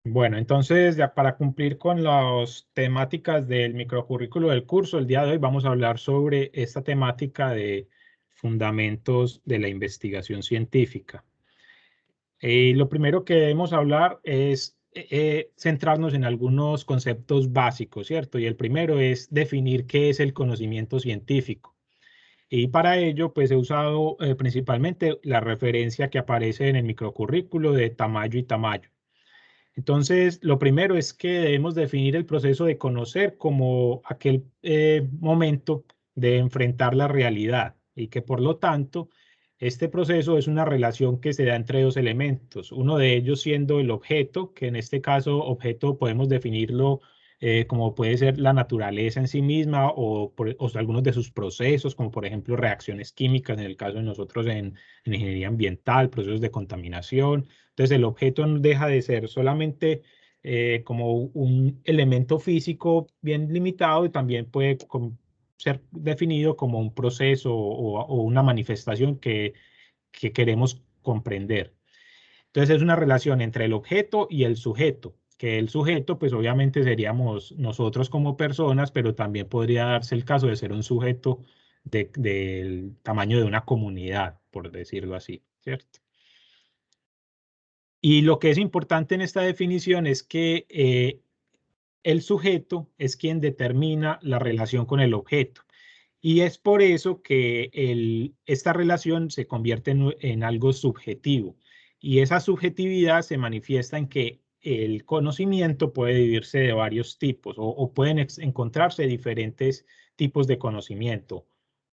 Bueno, entonces ya para cumplir con las temáticas del microcurrículo del curso, el día de hoy vamos a hablar sobre esta temática de fundamentos de la investigación científica. Lo primero que debemos hablar es centrarnos en algunos conceptos básicos, ¿cierto? Y el primero es definir qué es el conocimiento científico. Y para ello, pues he usado principalmente la referencia que aparece en el microcurrículo de Tamayo y Tamayo. Entonces, lo primero es que debemos definir el proceso de conocer como aquel momento de enfrentar la realidad y que por lo tanto este proceso es una relación que se da entre dos elementos, uno de ellos siendo el objeto, que en este caso objeto podemos definirlo como puede ser la naturaleza en sí misma o algunos de sus procesos, como por ejemplo reacciones químicas, en el caso de nosotros en ingeniería ambiental, procesos de contaminación. Entonces el objeto no deja de ser solamente como un elemento físico bien limitado y también puede ser definido como un proceso o una manifestación que queremos comprender. Entonces es una relación entre el objeto y el sujeto, que el sujeto pues obviamente seríamos nosotros como personas, pero también podría darse el caso de ser un sujeto del tamaño de una comunidad, por decirlo así, ¿cierto? Y lo que es importante en esta definición es que el sujeto es quien determina la relación con el objeto. Y es por eso que esta relación se convierte en algo subjetivo. Y esa subjetividad se manifiesta en que el conocimiento puede dividirse de varios tipos o pueden encontrarse diferentes tipos de conocimiento.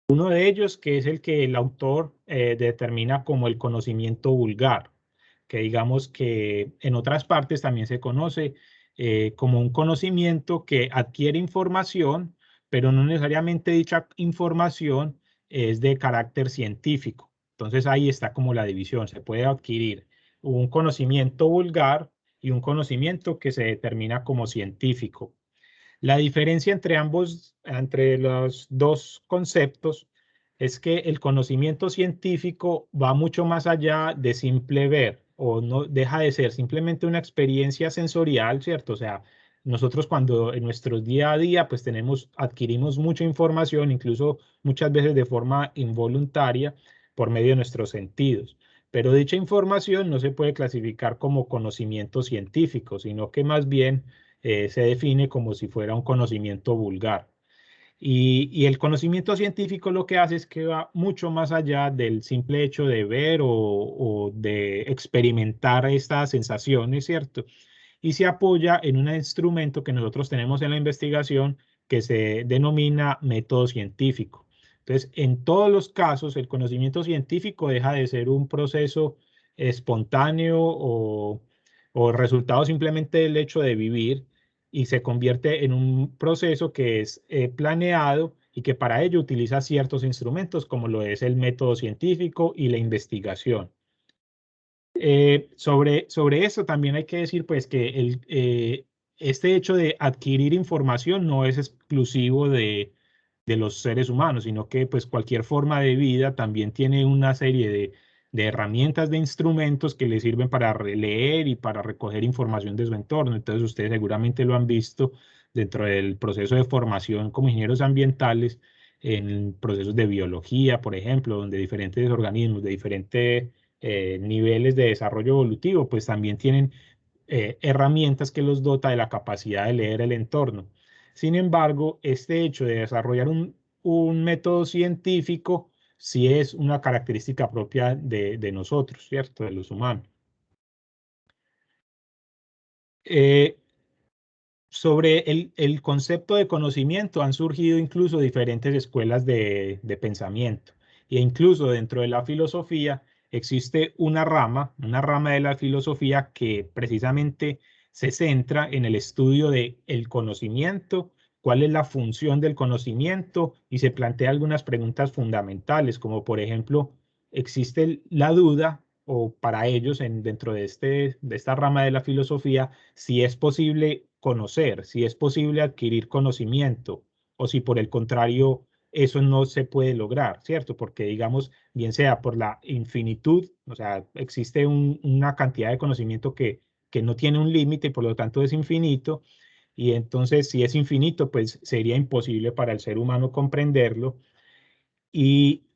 Uno de ellos, que es el que el autor determina como el conocimiento vulgar, que digamos que en otras partes también se conoce como un conocimiento que adquiere información, pero no necesariamente dicha información es de carácter científico. Entonces ahí está como la división. Se puede adquirir un conocimiento vulgar y un conocimiento que se determina como científico. La diferencia entre los dos conceptos es que el conocimiento científico va mucho más allá de simple ver o no deja de ser simplemente una experiencia sensorial, ¿cierto? O sea, nosotros cuando en nuestro día a día pues adquirimos mucha información, incluso muchas veces de forma involuntaria por medio de nuestros sentidos. Pero dicha información no se puede clasificar como conocimiento científico, sino que más bien se define como si fuera un conocimiento vulgar. Y el conocimiento científico lo que hace es que va mucho más allá del simple hecho de ver o de experimentar estas sensaciones, ¿cierto? Y se apoya en un instrumento que nosotros tenemos en la investigación que se denomina método científico. Entonces, en todos los casos, el conocimiento científico deja de ser un proceso espontáneo o resultado simplemente del hecho de vivir y se convierte en un proceso que es planeado y que para ello utiliza ciertos instrumentos como lo es el método científico y la investigación. Sobre eso también hay que decir pues que este hecho de adquirir información no es exclusivo de los seres humanos, sino que pues cualquier forma de vida también tiene una serie de herramientas, de instrumentos que le sirven para leer y para recoger información de su entorno. Entonces ustedes seguramente lo han visto dentro del proceso de formación como ingenieros ambientales, en procesos de biología, por ejemplo, donde diferentes organismos de diferentes niveles de desarrollo evolutivo, pues también tienen herramientas que los dota de la capacidad de leer el entorno. Sin embargo, este hecho de desarrollar un método científico sí es una característica propia de nosotros, ¿cierto? De los humanos. Eh, Sobre el concepto de conocimiento han surgido incluso diferentes escuelas de pensamiento e incluso dentro de la filosofía existe una rama de la filosofía que precisamente se centra en el estudio de el conocimiento, cuál es la función del conocimiento y se plantea algunas preguntas fundamentales, como por ejemplo, ¿existe la duda o para ellos dentro de esta rama de la filosofía si es posible conocer, si es posible adquirir conocimiento o si por el contrario eso no se puede lograr, ¿cierto? Porque digamos, bien sea por la infinitud, o sea, existe una cantidad de conocimiento que que no tiene un límite y por lo tanto es infinito. Y entonces, si es infinito, pues sería imposible para el ser humano comprenderlo.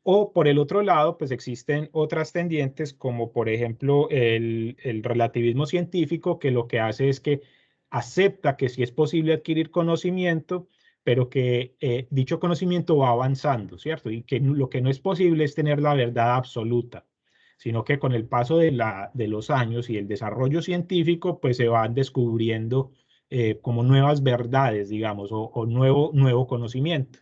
O por el otro lado, pues existen otras tendientes, como por ejemplo el relativismo científico, que lo que hace es que acepta que sí es posible adquirir conocimiento, pero que dicho conocimiento va avanzando, ¿cierto? Y que lo que no es posible es tener la verdad absoluta, sino que con el paso de los años y el desarrollo científico, pues se van descubriendo como nuevas verdades, digamos, o nuevo conocimiento.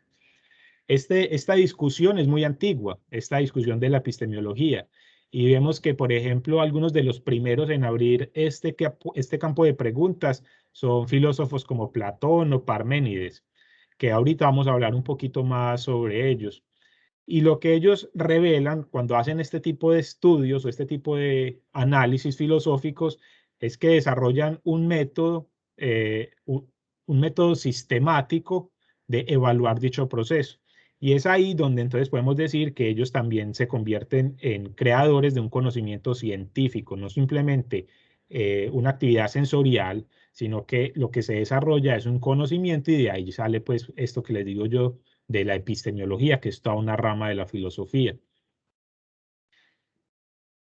Esta discusión es muy antigua, esta discusión de la epistemología, y vemos que, por ejemplo, algunos de los primeros en abrir este campo de preguntas son filósofos como Platón o Parménides, que ahorita vamos a hablar un poquito más sobre ellos. Y lo que ellos revelan cuando hacen este tipo de estudios o este tipo de análisis filosóficos es que desarrollan un método sistemático de evaluar dicho proceso. Y es ahí donde entonces podemos decir que ellos también se convierten en creadores de un conocimiento científico, no simplemente una actividad sensorial, sino que lo que se desarrolla es un conocimiento y de ahí sale pues esto que les digo yo de la epistemología, que es toda una rama de la filosofía.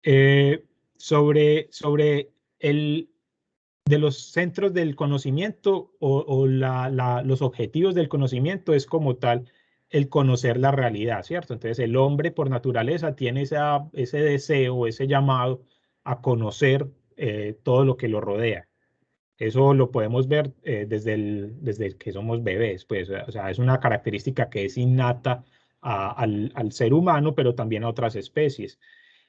Eh, sobre de los centros del conocimiento o los objetivos del conocimiento es como tal el conocer la realidad, ¿cierto? Entonces el hombre por naturaleza tiene ese deseo, ese llamado a conocer todo lo que lo rodea. Eso lo podemos ver desde que somos bebés, pues, o sea, es una característica que es innata al ser humano, pero también a otras especies.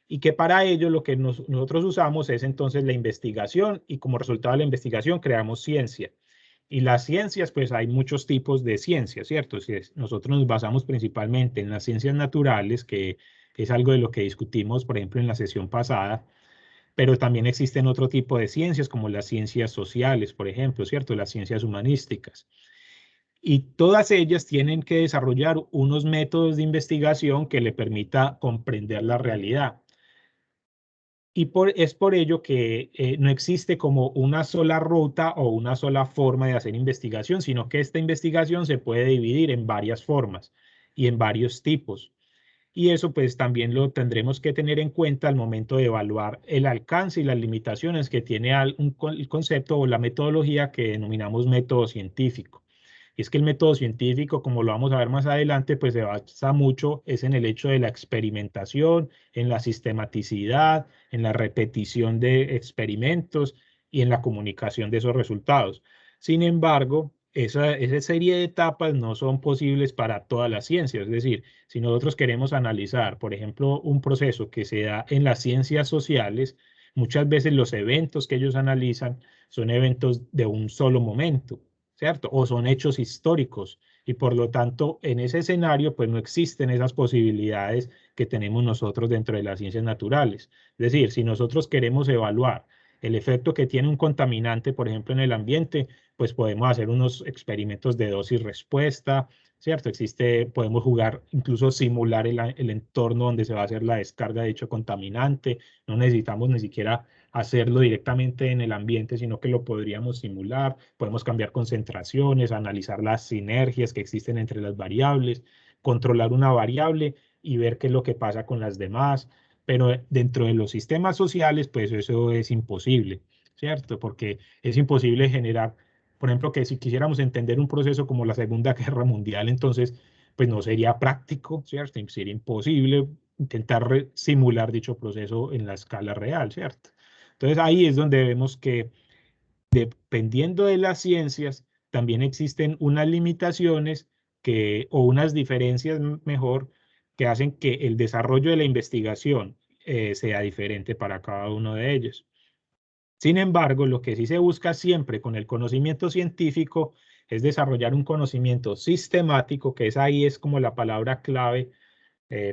Y que para ello lo que nosotros usamos es entonces la investigación y como resultado de la investigación creamos ciencia. Y las ciencias, pues hay muchos tipos de ciencias, ¿cierto? Nosotros nos basamos principalmente en las ciencias naturales, que es algo de lo que discutimos, por ejemplo, en la sesión pasada, pero también existen otro tipo de ciencias como las ciencias sociales, por ejemplo, ¿cierto? Las ciencias humanísticas. Y todas ellas tienen que desarrollar unos métodos de investigación que le permita comprender la realidad. Y es por ello que no existe como una sola ruta o una sola forma de hacer investigación, sino que esta investigación se puede dividir en varias formas y en varios tipos. Y eso pues también lo tendremos que tener en cuenta al momento de evaluar el alcance y las limitaciones que tiene el concepto o la metodología que denominamos método científico. Y es que el método científico, como lo vamos a ver más adelante, pues se basa mucho es en el hecho de la experimentación, en la sistematicidad, en la repetición de experimentos y en la comunicación de esos resultados. Sin embargo, esa serie de etapas no son posibles para todas las ciencias. Es decir, si nosotros queremos analizar, por ejemplo, un proceso que se da en las ciencias sociales, muchas veces los eventos que ellos analizan son eventos de un solo momento, ¿cierto? O son hechos históricos y por lo tanto en ese escenario pues no existen esas posibilidades que tenemos nosotros dentro de las ciencias naturales. Es decir, si nosotros queremos evaluar el efecto que tiene un contaminante, por ejemplo, en el ambiente, pues podemos hacer unos experimentos de dosis-respuesta, ¿cierto? Podemos jugar, incluso simular el entorno donde se va a hacer la descarga de dicho contaminante. No necesitamos ni siquiera hacerlo directamente en el ambiente, sino que lo podríamos simular. Podemos cambiar concentraciones, analizar las sinergias que existen entre las variables, controlar una variable y ver qué es lo que pasa con las demás. Pero dentro de los sistemas sociales, pues eso es imposible, ¿cierto? Porque es imposible generar, por ejemplo, que si quisiéramos entender un proceso como la Segunda Guerra Mundial, entonces, pues no sería práctico, ¿cierto? Sería imposible intentar simular dicho proceso en la escala real, ¿cierto? Entonces ahí es donde vemos que dependiendo de las ciencias, también existen unas limitaciones o unas diferencias mejor que hacen que el desarrollo de la investigación sea diferente para cada uno de ellos. Sin embargo, lo que sí se busca siempre con el conocimiento científico es desarrollar un conocimiento sistemático, que ahí es como la palabra clave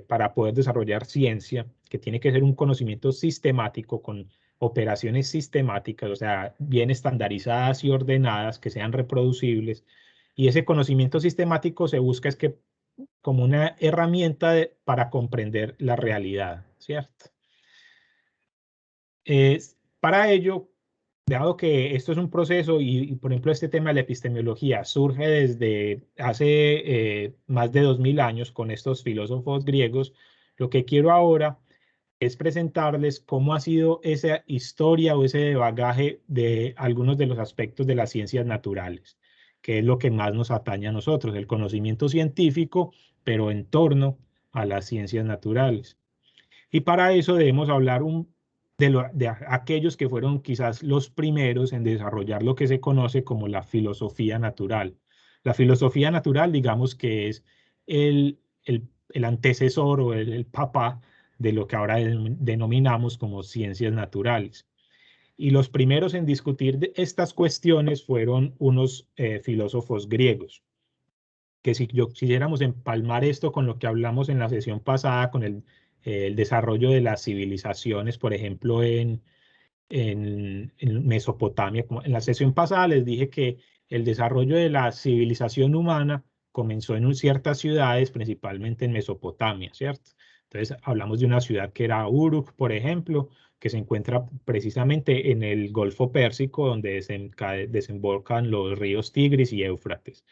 para poder desarrollar ciencia, que tiene que ser un conocimiento sistemático con operaciones sistemáticas, o sea, bien estandarizadas y ordenadas, que sean reproducibles. Y ese conocimiento sistemático se busca es que como una herramienta para comprender la realidad, ¿cierto? Para ello, dado que esto es un proceso por ejemplo, este tema de la epistemología surge desde hace más de 2000 años con estos filósofos griegos, lo que quiero ahora es presentarles cómo ha sido esa historia o ese bagaje de algunos de los aspectos de las ciencias naturales, que es lo que más nos atañe a nosotros, el conocimiento científico, pero en torno a las ciencias naturales. Y para eso debemos hablar de aquellos que fueron quizás los primeros en desarrollar lo que se conoce como la filosofía natural. La filosofía natural, digamos que es el antecesor o el papá de lo que ahora denominamos como ciencias naturales. Y los primeros en discutir estas cuestiones fueron unos filósofos griegos, que si quisiéramos empalmar esto con lo que hablamos en la sesión pasada, con el desarrollo de las civilizaciones, por ejemplo, en Mesopotamia, como en la sesión pasada les dije que el desarrollo de la civilización humana comenzó en ciertas ciudades, principalmente en Mesopotamia, ¿cierto? Entonces hablamos de una ciudad que era Uruk, por ejemplo, que se encuentra precisamente en el Golfo Pérsico, donde desembocan los ríos Tigris y Éufrates.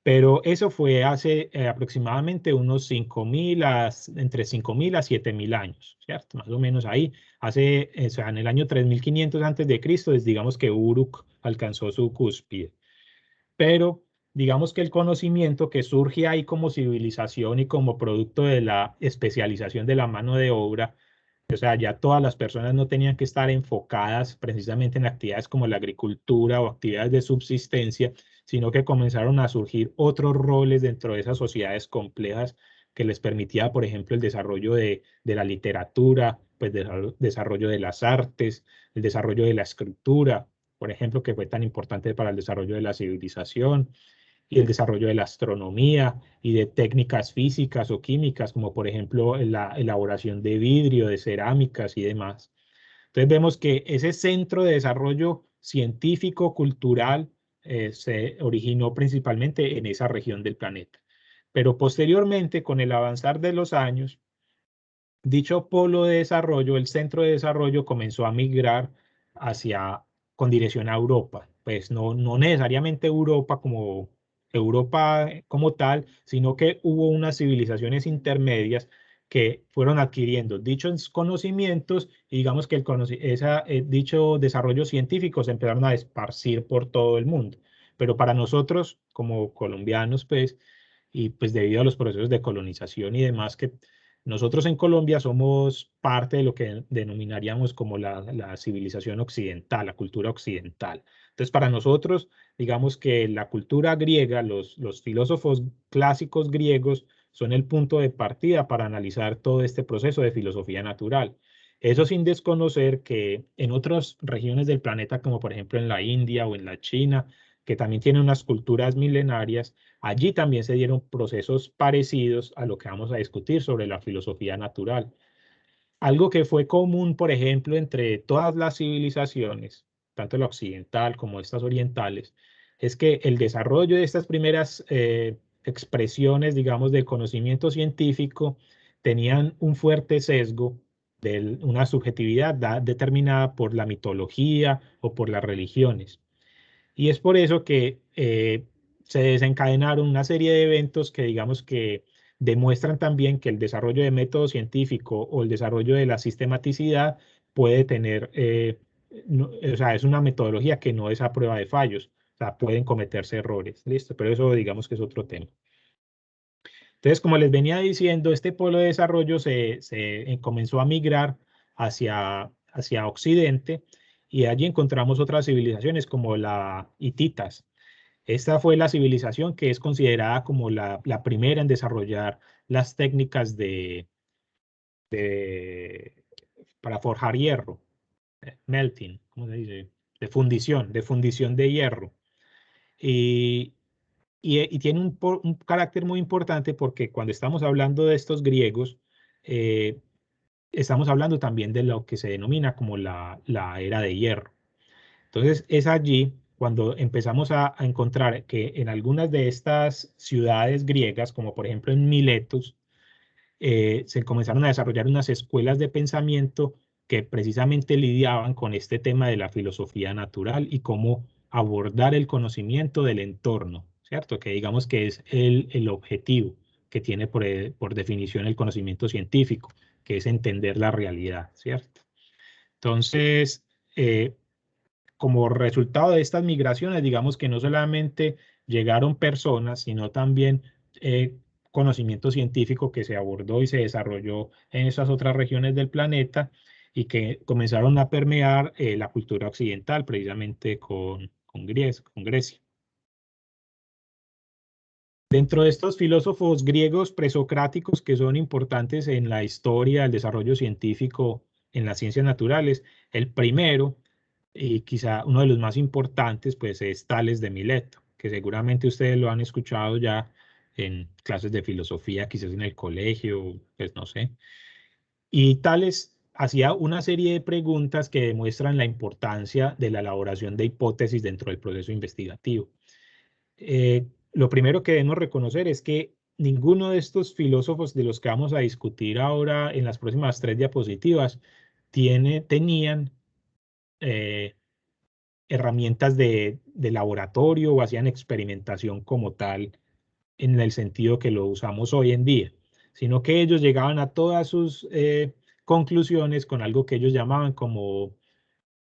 Pero eso fue hace aproximadamente unos 5.000 entre 5.000 a 7.000 años, ¿cierto? Más o menos ahí. O sea, en el año 3500 antes de Cristo, digamos que Uruk alcanzó su cúspide. Pero digamos que el conocimiento que surge ahí como civilización y como producto de la especialización de la mano de obra, o sea, ya todas las personas no tenían que estar enfocadas precisamente en actividades como la agricultura o actividades de subsistencia, sino que comenzaron a surgir otros roles dentro de esas sociedades complejas que les permitía, por ejemplo, el desarrollo de la literatura, pues desarrollo de las artes, el desarrollo de la escritura, por ejemplo, que fue tan importante para el desarrollo de la civilización, y el desarrollo de la astronomía y de técnicas físicas o químicas, como por ejemplo la elaboración de vidrio, de cerámicas y demás. Entonces vemos que ese centro de desarrollo científico, cultural, se originó principalmente en esa región del planeta. Pero posteriormente, con el avanzar de los años, dicho polo de desarrollo, el centro de desarrollo comenzó a migrar hacia, con dirección a Europa. Pues no necesariamente Europa como tal, sino que hubo unas civilizaciones intermedias que fueron adquiriendo dichos conocimientos y digamos que dicho desarrollo científico se empezaron a esparcir por todo el mundo. Pero para nosotros como colombianos, pues, y pues debido a los procesos de colonización y demás que nosotros en Colombia somos parte de lo que denominaríamos como la civilización occidental, la cultura occidental. Entonces, para nosotros, digamos que la cultura griega, los filósofos clásicos griegos son el punto de partida para analizar todo este proceso de filosofía natural. Eso sin desconocer que en otras regiones del planeta, como por ejemplo en la India o en la China, que también tienen unas culturas milenarias, allí también se dieron procesos parecidos a lo que vamos a discutir sobre la filosofía natural. Algo que fue común, por ejemplo, entre todas las civilizaciones, tanto la occidental como estas orientales, es que el desarrollo de estas primeras expresiones, digamos, del conocimiento científico tenían un fuerte sesgo de una subjetividad determinada por la mitología o por las religiones. Y es por eso que se desencadenaron una serie de eventos que digamos que demuestran también que el desarrollo de método científico o el desarrollo de la sistematicidad puede tener, o sea, es una metodología que no es a prueba de fallos, o sea, pueden cometerse errores, ¿listo? Pero eso digamos que es otro tema. Entonces, como les venía diciendo, este polo de desarrollo se comenzó a migrar hacia Occidente y allí encontramos otras civilizaciones como la hititas. Esta fue la civilización que es considerada como la primera en desarrollar las técnicas de- para forjar hierro, melting, ¿cómo se dice? De fundición de hierro. Y, y tiene un carácter muy importante porque cuando estamos hablando de estos griegos, eh, estamos hablando también de lo que se denomina como la era de hierro. Entonces es allí cuando empezamos a encontrar que en algunas de estas ciudades griegas, como por ejemplo en Miletus, se comenzaron a desarrollar unas escuelas de pensamiento que precisamente lidiaban con este tema de la filosofía natural y cómo abordar el conocimiento del entorno, ¿cierto? Que digamos que es el objetivo que tiene por definición el conocimiento científico, que es entender la realidad, ¿cierto? Entonces, como resultado de estas migraciones, digamos que no solamente llegaron personas, sino también conocimiento científico que se abordó y se desarrolló en esas otras regiones del planeta y que comenzaron a permear la cultura occidental, precisamente con Grecia. Dentro de estos filósofos griegos presocráticos que son importantes en la historia, el desarrollo científico en las ciencias naturales, el primero y quizá uno de los más importantes pues es Tales de Mileto, que seguramente ustedes lo han escuchado ya en clases de filosofía, quizás en el colegio, pues no sé. Y Tales hacía una serie de preguntas que demuestran la importancia de la elaboración de hipótesis dentro del proceso investigativo. Lo primero que debemos reconocer es que ninguno de estos filósofos de los que vamos a discutir ahora en las próximas 3 diapositivas tenían eh, herramientas de laboratorio o hacían experimentación como tal en el sentido que lo usamos hoy en día, sino que ellos llegaban a todas sus conclusiones con algo que ellos llamaban como,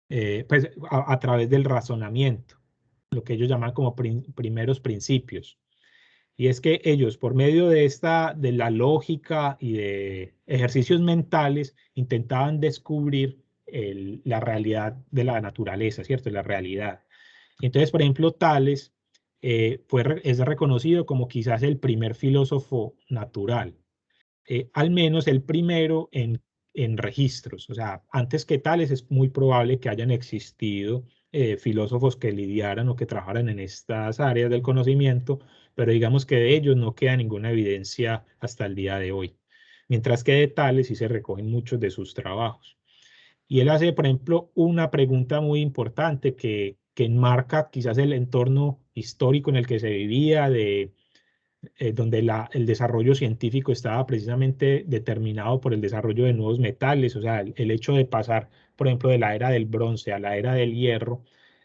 pues a través del razonamiento, lo que ellos llaman como primeros principios. Y es que ellos, por medio de la lógica y de ejercicios mentales, intentaban descubrir la realidad de la naturaleza, ¿cierto? La realidad. Y entonces, por ejemplo, Tales es reconocido como quizás el primer filósofo natural, al menos el primero en registros. O sea, antes que Tales es muy probable que hayan existido filósofos que lidiaran o que trabajaran en estas áreas del conocimiento, pero digamos que de ellos no queda ninguna evidencia hasta el día de hoy. Mientras que de Tales sí se recogen muchos de sus trabajos. Y él hace, por ejemplo, una pregunta muy importante que enmarca quizás el entorno histórico en el que se vivía, donde el desarrollo científico estaba precisamente determinado por el desarrollo de nuevos metales, o sea, el hecho de pasar, por ejemplo, de la era del bronce a la era del hierro,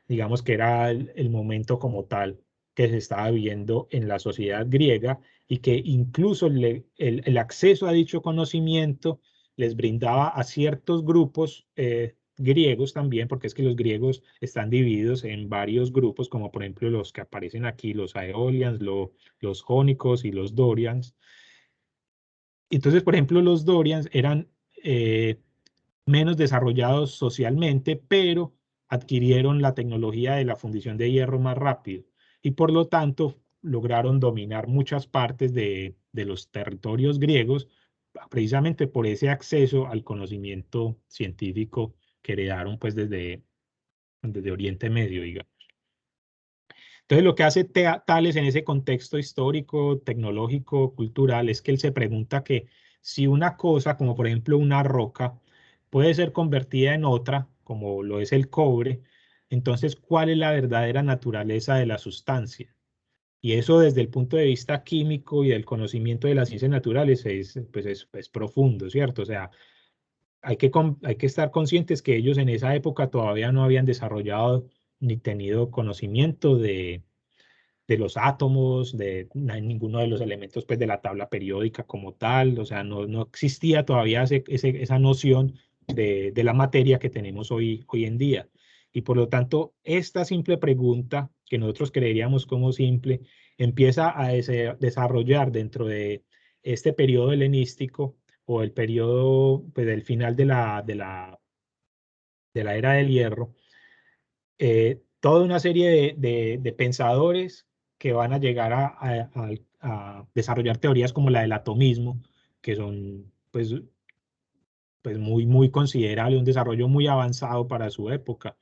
digamos que era el momento como tal que se estaba viviendo en la sociedad griega y que incluso el acceso a dicho conocimiento les brindaba a ciertos grupos griegos también, porque es que los griegos están divididos en varios grupos, como por ejemplo los que aparecen aquí, los Aeolians, los jónicos y los Dorians. Entonces, por ejemplo, los Dorians eran menos desarrollados socialmente, pero adquirieron la tecnología de la fundición de hierro más rápido y por lo tanto lograron dominar muchas partes de los territorios griegos precisamente por ese acceso al conocimiento científico que heredaron pues desde Oriente Medio, digamos. Entonces, lo que hace Tales en ese contexto histórico, tecnológico, cultural, es que él se pregunta que si una cosa, como por ejemplo una roca, puede ser convertida en otra, como lo es el cobre, entonces, ¿cuál es la verdadera naturaleza de la sustancia? Y eso desde el punto de vista químico y del conocimiento de las ciencias naturales pues es profundo, ¿cierto? O sea, hay que estar conscientes que ellos en esa época todavía no habían desarrollado ni tenido conocimiento de los átomos, de ninguno de los elementos pues, de la tabla periódica como tal, o sea, no existía todavía esa noción de la materia que tenemos hoy en día. Y por lo tanto, esta simple pregunta, que nosotros creeríamos como simple, empieza a desarrollar dentro de este periodo helenístico o el periodo pues, del final de la era del hierro, toda una serie de pensadores que van a llegar a desarrollar teorías como la del atomismo, que son pues muy considerables, un desarrollo muy avanzado para su época.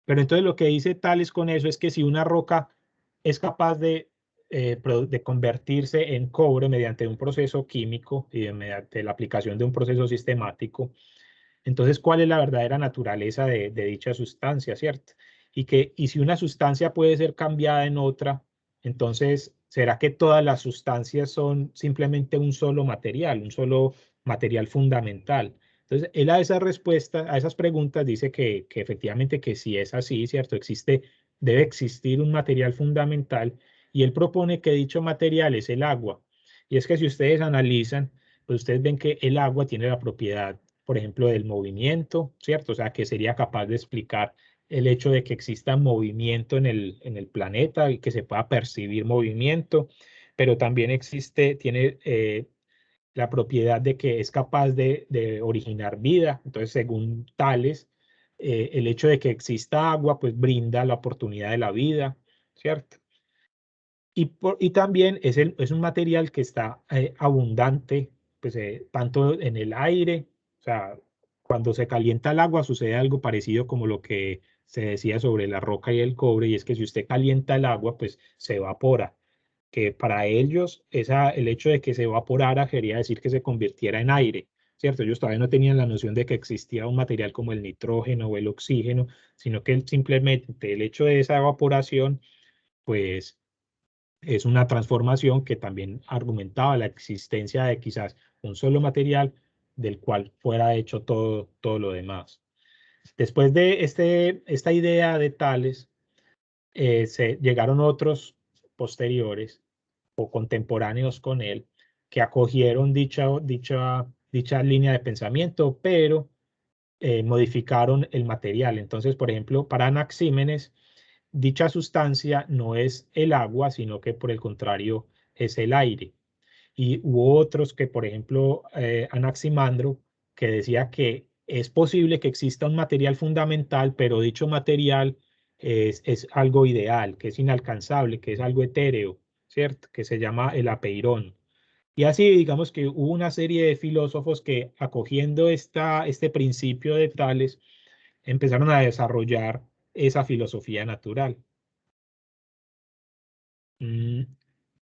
Pero entonces lo que dice Tales con eso es que si una roca es capaz de convertirse en cobre mediante un proceso químico y mediante la aplicación de un proceso sistemático, entonces, ¿cuál es la verdadera naturaleza de dicha sustancia, cierto? Y si una sustancia puede ser cambiada en otra, entonces, ¿será que todas las sustancias son simplemente un solo material fundamental? Entonces, él a esa respuesta, a esas preguntas dice que efectivamente que sí es así, ¿cierto? Debe existir un material fundamental y él propone que dicho material es el agua. Y es que si ustedes analizan, pues ustedes ven que el agua tiene la propiedad, por ejemplo, del movimiento, ¿cierto? O sea, que sería capaz de explicar el hecho de que exista movimiento en el planeta y que se pueda percibir movimiento, pero también tiene la propiedad de que es capaz de originar vida. Entonces, según Tales, el hecho de que exista agua, pues brinda la oportunidad de la vida, ¿cierto? Y también es un material que está abundante, pues tanto en el aire, o sea, cuando se calienta el agua sucede algo parecido como lo que se decía sobre la roca y el cobre, y es que si usted calienta el agua, pues se evapora, que para ellos el hecho de que se evaporara quería decir que se convirtiera en aire, ¿cierto? Ellos todavía no tenían la noción de que existía un material como el nitrógeno o el oxígeno, sino que simplemente el hecho de esa evaporación, pues es una transformación que también argumentaba la existencia de quizás un solo material del cual fuera hecho todo lo demás. Después de esta idea de Tales, se llegaron otros posteriores o contemporáneos con él que acogieron dicha línea de pensamiento, pero modificaron el material. Entonces, por ejemplo, para Anaxímenes, dicha sustancia no es el agua, sino que por el contrario es el aire. Y hubo otros que, por ejemplo, Anaximandro, que decía que es posible que exista un material fundamental, pero dicho material es algo ideal, que es inalcanzable, que es algo etéreo, ¿cierto? Que se llama el apeirón. Y así, digamos que hubo una serie de filósofos que, acogiendo este principio de Tales, empezaron a desarrollar esa filosofía natural. Mm,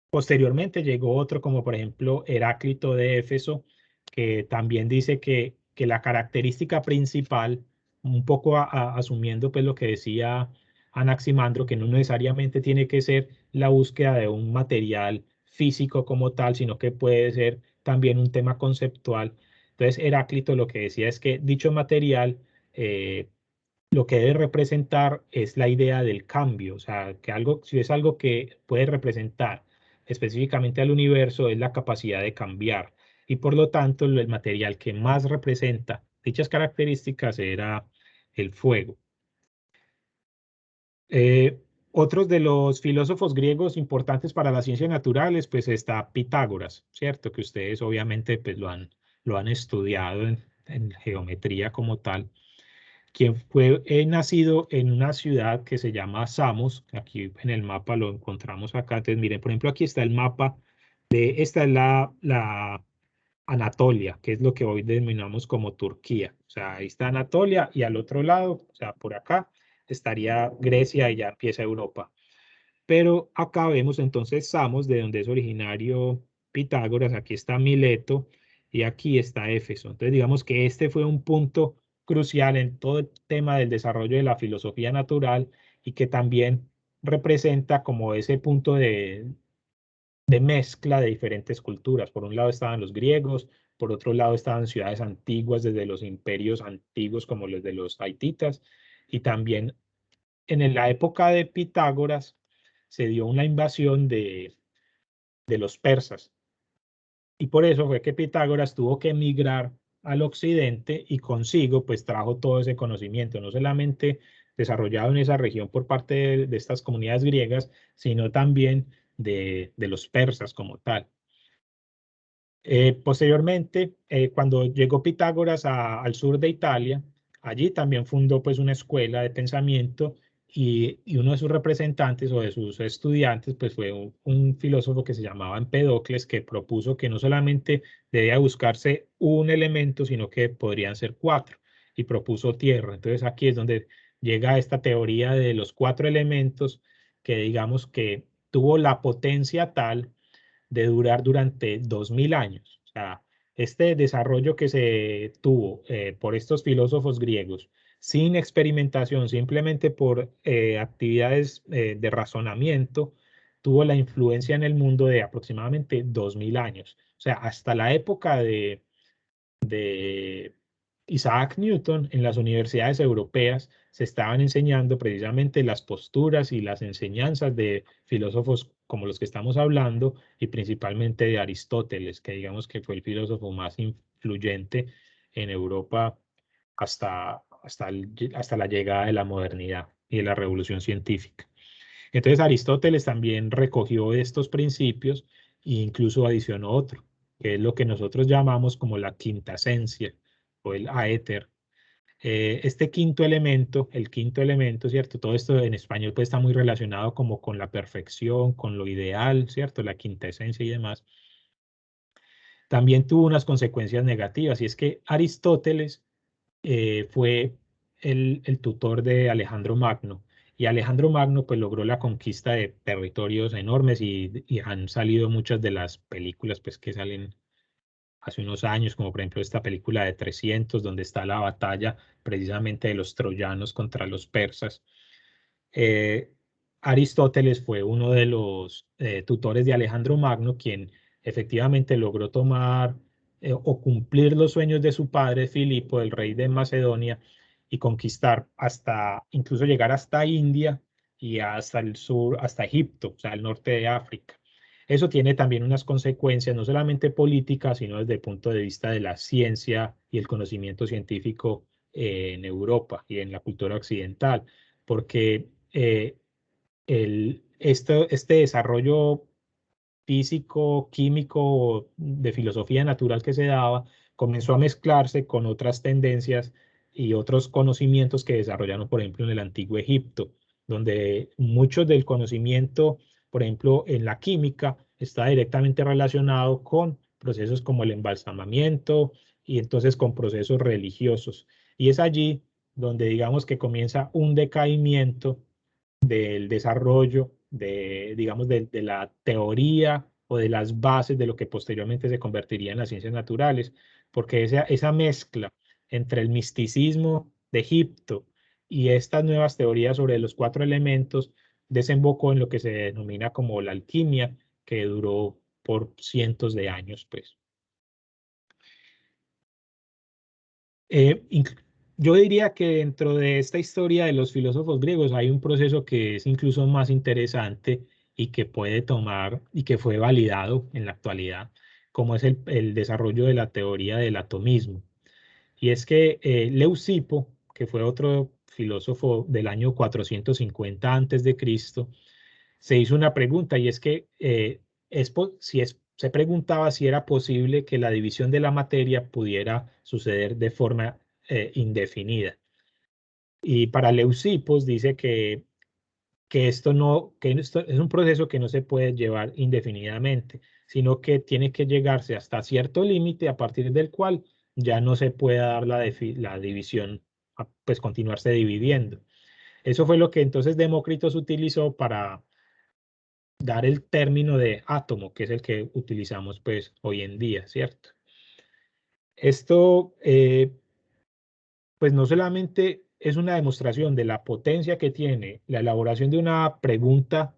Posteriormente llegó otro, como por ejemplo Heráclito de Éfeso, que también dice que la característica principal, un poco asumiendo pues lo que decía Anaximandro, que no necesariamente tiene que ser la búsqueda de un material físico como tal, sino que puede ser también un tema conceptual. Entonces Heráclito lo que decía es que dicho material lo que debe representar es la idea del cambio, o sea, que si es algo que puede representar específicamente al universo, es la capacidad de cambiar. Y por lo tanto, el material que más representa dichas características era el fuego. Eh, Otros de los filósofos griegos importantes para las ciencias naturales, pues está Pitágoras, ¿cierto? Que ustedes obviamente pues, lo han estudiado en geometría como tal, quien fue nacido en una ciudad que se llama Samos. Aquí en el mapa lo encontramos acá. Entonces, miren, por ejemplo, aquí está el mapa esta es la Anatolia, que es lo que hoy denominamos como Turquía. O sea, ahí está Anatolia y al otro lado, o sea, por acá estaría Grecia y ya empieza Europa. Pero acá vemos entonces Samos, de donde es originario Pitágoras, aquí está Mileto y aquí está Éfeso. Entonces digamos que este fue un punto crucial en todo el tema del desarrollo de la filosofía natural y que también representa como ese punto de mezcla de diferentes culturas. Por un lado estaban los griegos, por otro lado estaban ciudades antiguas desde los imperios antiguos como los de los haititas y también en la época de Pitágoras se dio una invasión de los persas y por eso fue que Pitágoras tuvo que emigrar al occidente y consigo pues trajo todo ese conocimiento, no solamente desarrollado en esa región por parte de estas comunidades griegas, sino también de los persas como tal. Posteriormente, cuando llegó Pitágoras al sur de Italia, allí también fundó pues una escuela de pensamiento y uno de sus representantes o de sus estudiantes pues fue un filósofo que se llamaba Empedocles, que propuso que no solamente debía buscarse un elemento, sino que podrían ser cuatro, y propuso tierra. Entonces aquí es donde llega esta teoría de los cuatro elementos que digamos que tuvo la potencia tal de durar durante 2000 años. O sea, este desarrollo que se tuvo por estos filósofos griegos, sin experimentación, simplemente por actividades de razonamiento, tuvo la influencia en el mundo de aproximadamente 2000 años. O sea, hasta la época de Isaac Newton, en las universidades europeas se estaban enseñando precisamente las posturas y las enseñanzas de filósofos como los que estamos hablando, y principalmente de Aristóteles, que digamos que fue el filósofo más influyente en Europa hasta la llegada de la modernidad y de la revolución científica. Entonces Aristóteles también recogió estos principios e incluso adicionó otro, que es lo que nosotros llamamos como la quinta esencia o el aéter. Este quinto elemento, el quinto elemento, ¿cierto? Todo esto en español pues está muy relacionado como con la perfección, con lo ideal, ¿cierto? La quinta esencia y demás. También tuvo unas consecuencias negativas, y es que Aristóteles fue el tutor de Alejandro Magno, y Alejandro Magno pues logró la conquista de territorios enormes, y han salido muchas de las películas pues que salen hace unos años, como por ejemplo esta película de 300, donde está la batalla precisamente de los troyanos contra los persas. Eh, Aristóteles fue uno de los tutores de Alejandro Magno, quien efectivamente logró tomar o cumplir los sueños de su padre Filipo, el rey de Macedonia, y conquistar hasta, incluso llegar hasta India y hasta el sur, hasta Egipto, o sea, el norte de África. Eso tiene también unas consecuencias, no solamente políticas, sino desde el punto de vista de la ciencia y el conocimiento científico en Europa y en la cultura occidental, porque este desarrollo físico, químico, de filosofía natural que se daba, comenzó a mezclarse con otras tendencias y otros conocimientos que desarrollaron, por ejemplo, en el antiguo Egipto, donde mucho del conocimiento, por ejemplo, en la química, está directamente relacionado con procesos como el embalsamamiento y entonces con procesos religiosos. Y es allí donde digamos que comienza un decaimiento del desarrollo digamos, de la teoría o de las bases de lo que posteriormente se convertiría en las ciencias naturales, porque esa mezcla entre el misticismo de Egipto y estas nuevas teorías sobre los cuatro elementos desembocó en lo que se denomina como la alquimia, que duró por cientos de años, pues. Eh, inc- yo diría que dentro de esta historia de los filósofos griegos hay un proceso que es incluso más interesante y que puede tomar y que fue validado en la actualidad, como es el desarrollo de la teoría del atomismo. Y es que Leucipo, que fue otro filósofo del año 450 antes de Cristo, se hizo una pregunta, y es que se preguntaba si era posible que la división de la materia pudiera suceder de forma indefinida. Y para Leucipos dice que esto es un proceso que no se puede llevar indefinidamente, sino que tiene que llegarse hasta cierto límite a partir del cual ya no se puede dar la división, pues continuarse dividiendo. Eso fue lo que entonces Demócritos utilizó para dar el término de átomo, que es el que utilizamos pues hoy en día, ¿cierto? Esto pues no solamente es una demostración de la potencia que tiene la elaboración de una pregunta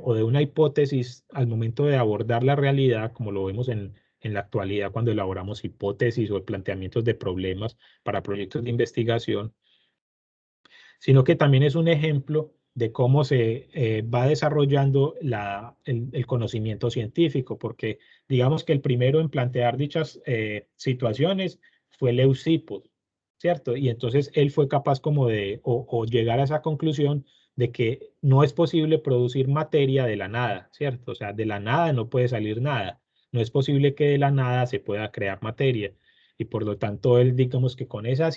o de una hipótesis al momento de abordar la realidad, como lo vemos en la actualidad cuando elaboramos hipótesis o planteamientos de problemas para proyectos de investigación, sino que también es un ejemplo de cómo se va desarrollando el conocimiento científico, porque digamos que el primero en plantear dichas situaciones fue Leucipo, ¿cierto? Y entonces él fue capaz como o llegar a esa conclusión de que no es posible producir materia de la nada, ¿cierto? O sea, de la nada no puede salir nada. No es posible que de la nada se pueda crear materia. Y por lo tanto, él, digamos que con esa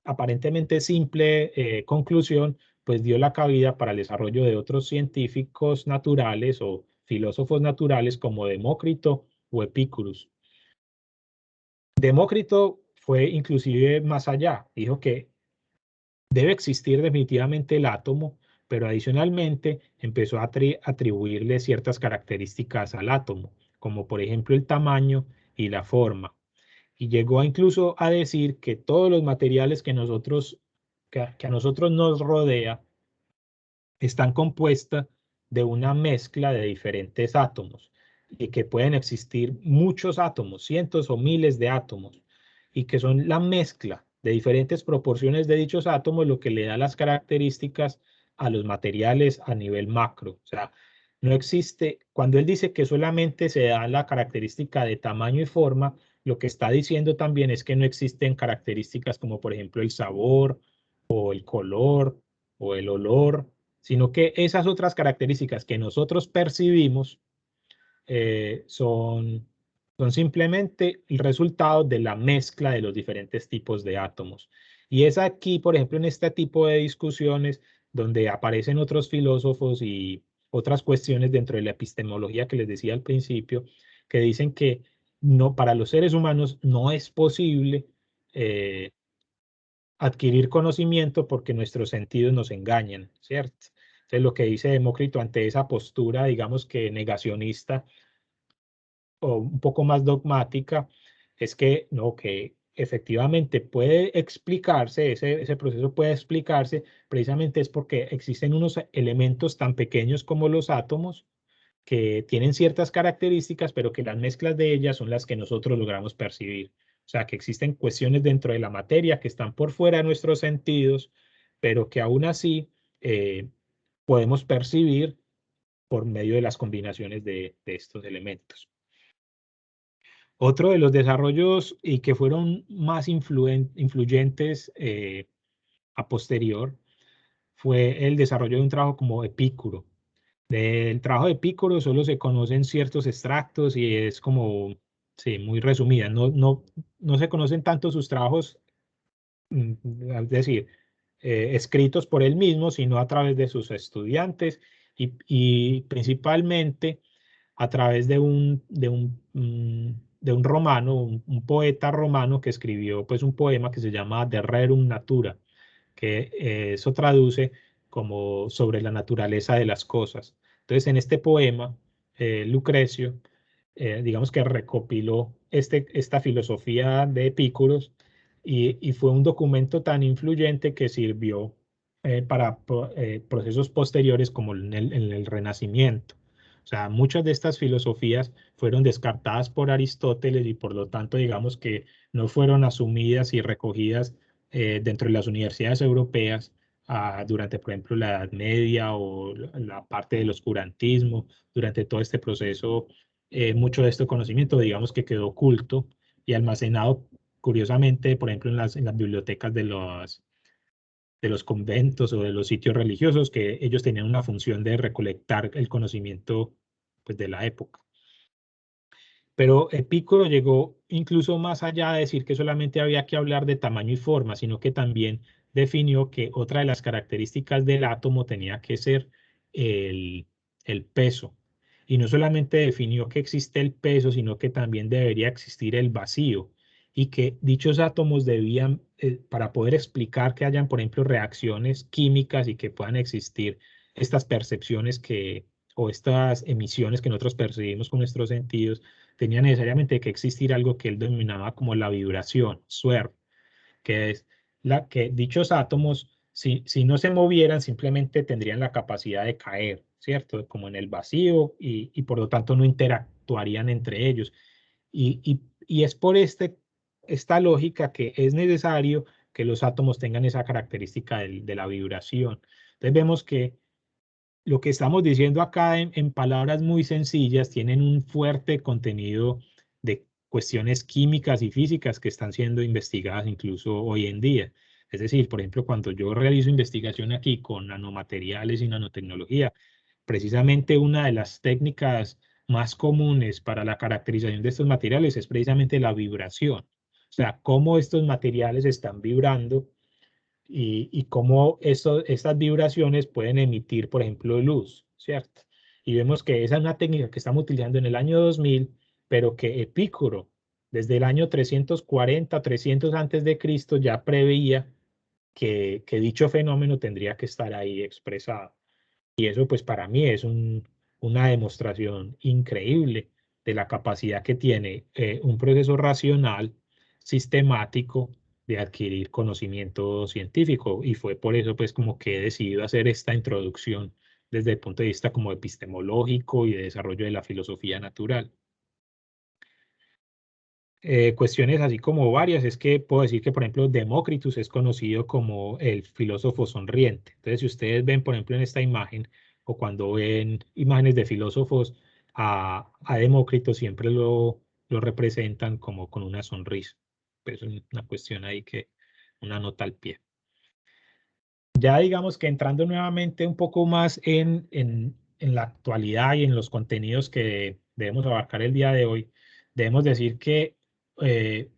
aparentemente simple conclusión, pues dio la cabida para el desarrollo de otros científicos naturales o filósofos naturales como Demócrito o Epicurus. Demócrito fue inclusive más allá, dijo que debe existir definitivamente el átomo, pero adicionalmente empezó a atribuirle ciertas características al átomo, como por ejemplo el tamaño y la forma, y llegó incluso a decir que todos los materiales que a nosotros nos rodea están compuestas de una mezcla de diferentes átomos, y que pueden existir muchos átomos, cientos o miles de átomos. y que son la mezcla de diferentes proporciones de dichos átomos lo que le da las características a los materiales a nivel macro. O sea, no existe, cuando él dice que solamente se da la característica de tamaño y forma, lo que está diciendo también es que no existen características como por ejemplo el sabor o el color o el olor, sino que esas otras características que nosotros percibimos son simplemente el resultado de la mezcla de los diferentes tipos de átomos. Y es aquí, por ejemplo, en este tipo de discusiones donde aparecen otros filósofos y otras cuestiones dentro de la epistemología que les decía al principio, que dicen que no, para los seres humanos no es posible eh, adquirir conocimiento porque nuestros sentidos nos engañan, ¿cierto? Entonces, lo que dice Demócrito ante esa postura, digamos que negacionista, o un poco más dogmática, es que no, que efectivamente puede explicarse, ese proceso puede explicarse, precisamente es porque existen unos elementos tan pequeños como los átomos que tienen ciertas características, pero que las mezclas de ellas son las que nosotros logramos percibir. O sea, que existen cuestiones dentro de la materia que están por fuera de nuestros sentidos, pero que aún así podemos percibir por medio de las combinaciones de estos elementos. Otro de los desarrollos y que fueron más influyentes a posterior fue el desarrollo de un trabajo como Epicuro. Del trabajo de Epicuro solo se conocen ciertos extractos y es como, sí, muy resumida. No se conocen tanto sus trabajos, es decir, escritos por él mismo, sino a través de sus estudiantes y principalmente a través de un romano, un poeta romano que escribió pues un poema que se llama De Rerum Natura, que eso traduce como sobre la naturaleza de las cosas. Entonces, en este poema, Lucrecio, digamos que recopiló esta filosofía de Epicúros y fue un documento tan influyente que sirvió para procesos posteriores como en el Renacimiento. O sea, muchas de estas filosofías fueron descartadas por Aristóteles y por lo tanto, digamos que no fueron asumidas y recogidas dentro de las universidades europeas durante, por ejemplo, la Edad Media o la parte del oscurantismo. Durante todo este proceso, mucho de este conocimiento, digamos que quedó oculto y almacenado, curiosamente, por ejemplo, en las bibliotecas de los conventos o de los sitios religiosos, que ellos tenían una función de recolectar el conocimiento pues, de la época. Pero Epicuro llegó incluso más allá de decir que solamente había que hablar de tamaño y forma, sino que también definió que otra de las características del átomo tenía que ser el, el peso. Y no solamente definió que existe el peso, sino que también debería existir el vacío y que dichos átomos debían, para poder explicar que hayan, por ejemplo, reacciones químicas y que puedan existir estas percepciones o estas emisiones que nosotros percibimos con nuestros sentidos, tenía necesariamente que existir algo que él denominaba como la vibración, swerve, que es la que dichos átomos, si no se movieran, simplemente tendrían la capacidad de caer, ¿cierto? Como en el vacío y por lo tanto no interactuarían entre ellos. Y es por esta lógica que es necesario que los átomos tengan esa característica de la vibración. Entonces vemos que lo que estamos diciendo acá en palabras muy sencillas tienen un fuerte contenido de cuestiones químicas y físicas que están siendo investigadas incluso hoy en día. Es decir, por ejemplo, cuando yo realizo investigación aquí con nanomateriales y nanotecnología, precisamente una de las técnicas más comunes para la caracterización de estos materiales es precisamente la vibración. O sea, cómo estos materiales están vibrando y cómo estas vibraciones pueden emitir, por ejemplo, luz, ¿cierto? Y vemos que esa es una técnica que estamos utilizando en el año 2000, pero que Epicuro, desde el año 340, 300 antes de Cristo, ya preveía que dicho fenómeno tendría que estar ahí expresado. Y eso, pues, para mí es una demostración increíble de la capacidad que tiene un proceso racional, sistemático, de adquirir conocimiento científico. Y fue por eso, pues, como que he decidido hacer esta introducción desde el punto de vista como epistemológico y de desarrollo de la filosofía natural. cuestiones así como varias, es que puedo decir que, por ejemplo, Demócritus es conocido como el filósofo sonriente. Entonces, si ustedes ven, por ejemplo, en esta imagen, o cuando ven imágenes de filósofos, a Demócrito siempre lo representan como con una sonrisa. Pues es una cuestión ahí que, una nota al pie. Ya digamos que entrando nuevamente un poco más en la actualidad y en los contenidos que debemos abarcar el día de hoy, debemos decir que eh,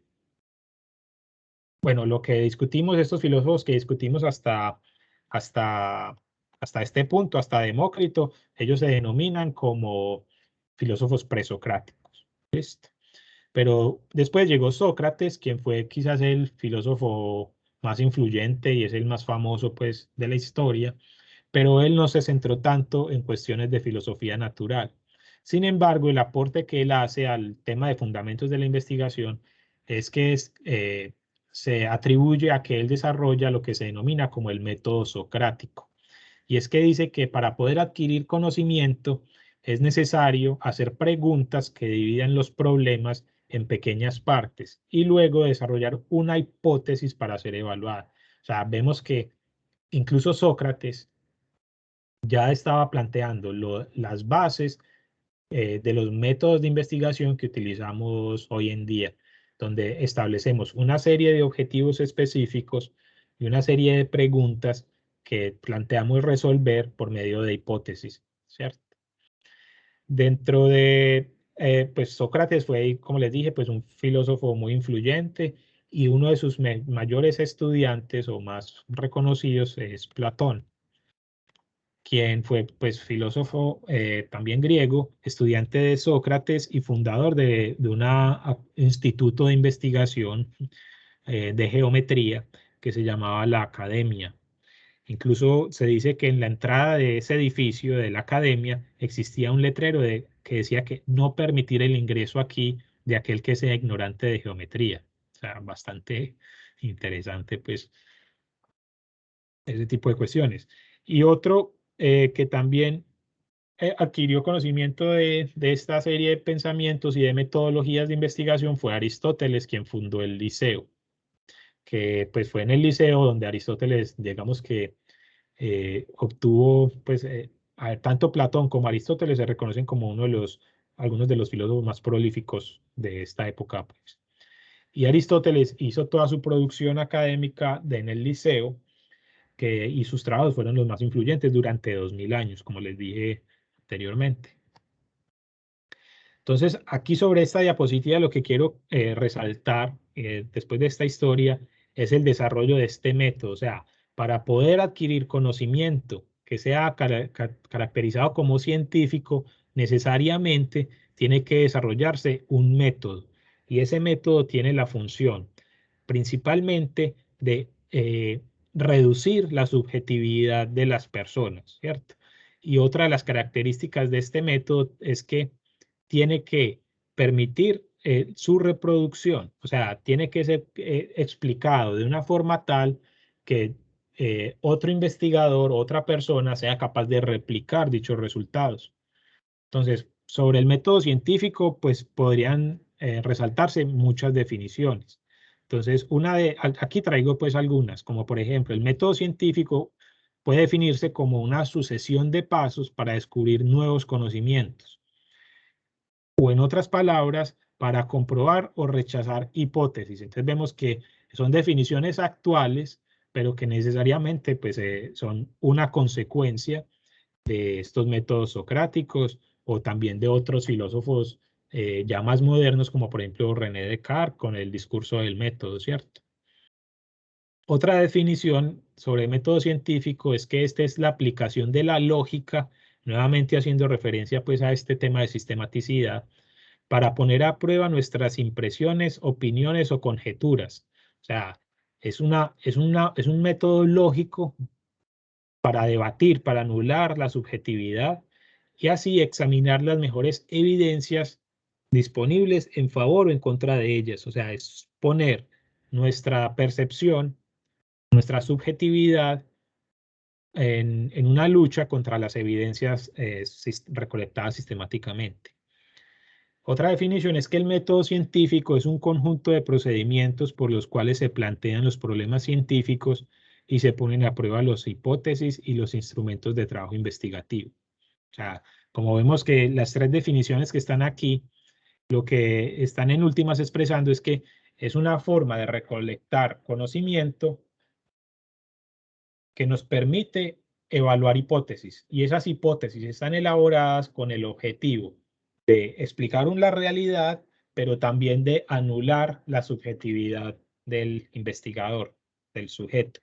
bueno, lo que discutimos, estos filósofos que discutimos hasta, hasta este punto, hasta Demócrito, ellos se denominan como filósofos presocráticos. ¿Listo? Pero después llegó Sócrates, quien fue quizás el filósofo más influyente y es el más famoso pues, de la historia, pero él no se centró tanto en cuestiones de filosofía natural. Sin embargo, el aporte que él hace al tema de fundamentos de la investigación es que se atribuye a que él desarrolla lo que se denomina como el método socrático. Y es que dice que para poder adquirir conocimiento es necesario hacer preguntas que dividan los problemas en pequeñas partes y luego desarrollar una hipótesis para ser evaluada. O sea, vemos que incluso Sócrates ya estaba planteando las bases de los métodos de investigación que utilizamos hoy en día, donde establecemos una serie de objetivos específicos y una serie de preguntas que planteamos resolver por medio de hipótesis, ¿cierto? Dentro de, pues Sócrates fue, como les dije, pues un filósofo muy influyente y uno de sus mayores estudiantes o más reconocidos es Platón, quien fue pues filósofo también griego, estudiante de Sócrates y fundador de un instituto de investigación de geometría que se llamaba la Academia. Incluso se dice que en la entrada de ese edificio de la Academia existía un letrero que decía que no permitir el ingreso aquí de aquel que sea ignorante de geometría. O sea, bastante interesante pues ese tipo de cuestiones. Y otro que también adquirió conocimiento de esta serie de pensamientos y de metodologías de investigación fue Aristóteles, quien fundó el Liceo, que pues fue en el Liceo donde Aristóteles, digamos que obtuvo, pues, tanto Platón como Aristóteles se reconocen como algunos de los filósofos más prolíficos de esta época, pues. Y Aristóteles hizo toda su producción académica en el Liceo, y sus trabajos fueron los más influyentes durante 2000 años, como les dije anteriormente. Entonces, aquí sobre esta diapositiva lo que quiero resaltar después de esta historia es el desarrollo de este método. O sea, para poder adquirir conocimiento que sea caracterizado como científico, necesariamente tiene que desarrollarse un método. Y ese método tiene la función principalmente de reducir la subjetividad de las personas, ¿cierto? Y otra de las características de este método es que tiene que permitir su reproducción, o sea, tiene que ser explicado de una forma tal que otro investigador, otra persona sea capaz de replicar dichos resultados. Entonces, sobre el método científico, pues podrían resaltarse muchas definiciones. Entonces, aquí traigo pues algunas, como por ejemplo, el método científico puede definirse como una sucesión de pasos para descubrir nuevos conocimientos o en otras palabras, para comprobar o rechazar hipótesis. Entonces vemos que son definiciones actuales, pero que necesariamente pues, son una consecuencia de estos métodos socráticos o también de otros filósofos ya más modernos, como por ejemplo René Descartes con el discurso del método, ¿cierto? Otra definición sobre el método científico es que esta es la aplicación de la lógica, nuevamente haciendo referencia pues a este tema de sistematicidad, para poner a prueba nuestras impresiones, opiniones o conjeturas. O sea, es un método lógico para debatir, para anular la subjetividad y así examinar las mejores evidencias disponibles en favor o en contra de ellas. O sea, es poner nuestra percepción, nuestra subjetividad en una lucha contra las evidencias recolectadas sistemáticamente. Otra definición es que el método científico es un conjunto de procedimientos por los cuales se plantean los problemas científicos y se ponen a prueba las hipótesis y los instrumentos de trabajo investigativo. O sea, como vemos que las tres definiciones que están aquí, lo que están en últimas expresando es que es una forma de recolectar conocimiento que nos permite evaluar hipótesis. Y esas hipótesis están elaboradas con el objetivo de explicar la realidad, pero también de anular la subjetividad del investigador, del sujeto.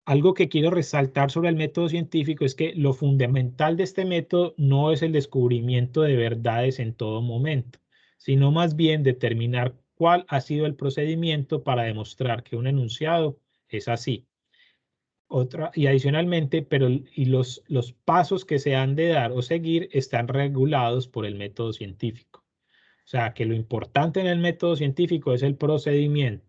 Algo que quiero resaltar sobre el método científico es que lo fundamental de este método no es el descubrimiento de verdades en todo momento, sino más bien determinar cuál ha sido el procedimiento para demostrar que un enunciado es así. Y adicionalmente, los pasos que se han de dar o seguir están regulados por el método científico. O sea, que lo importante en el método científico es el procedimiento.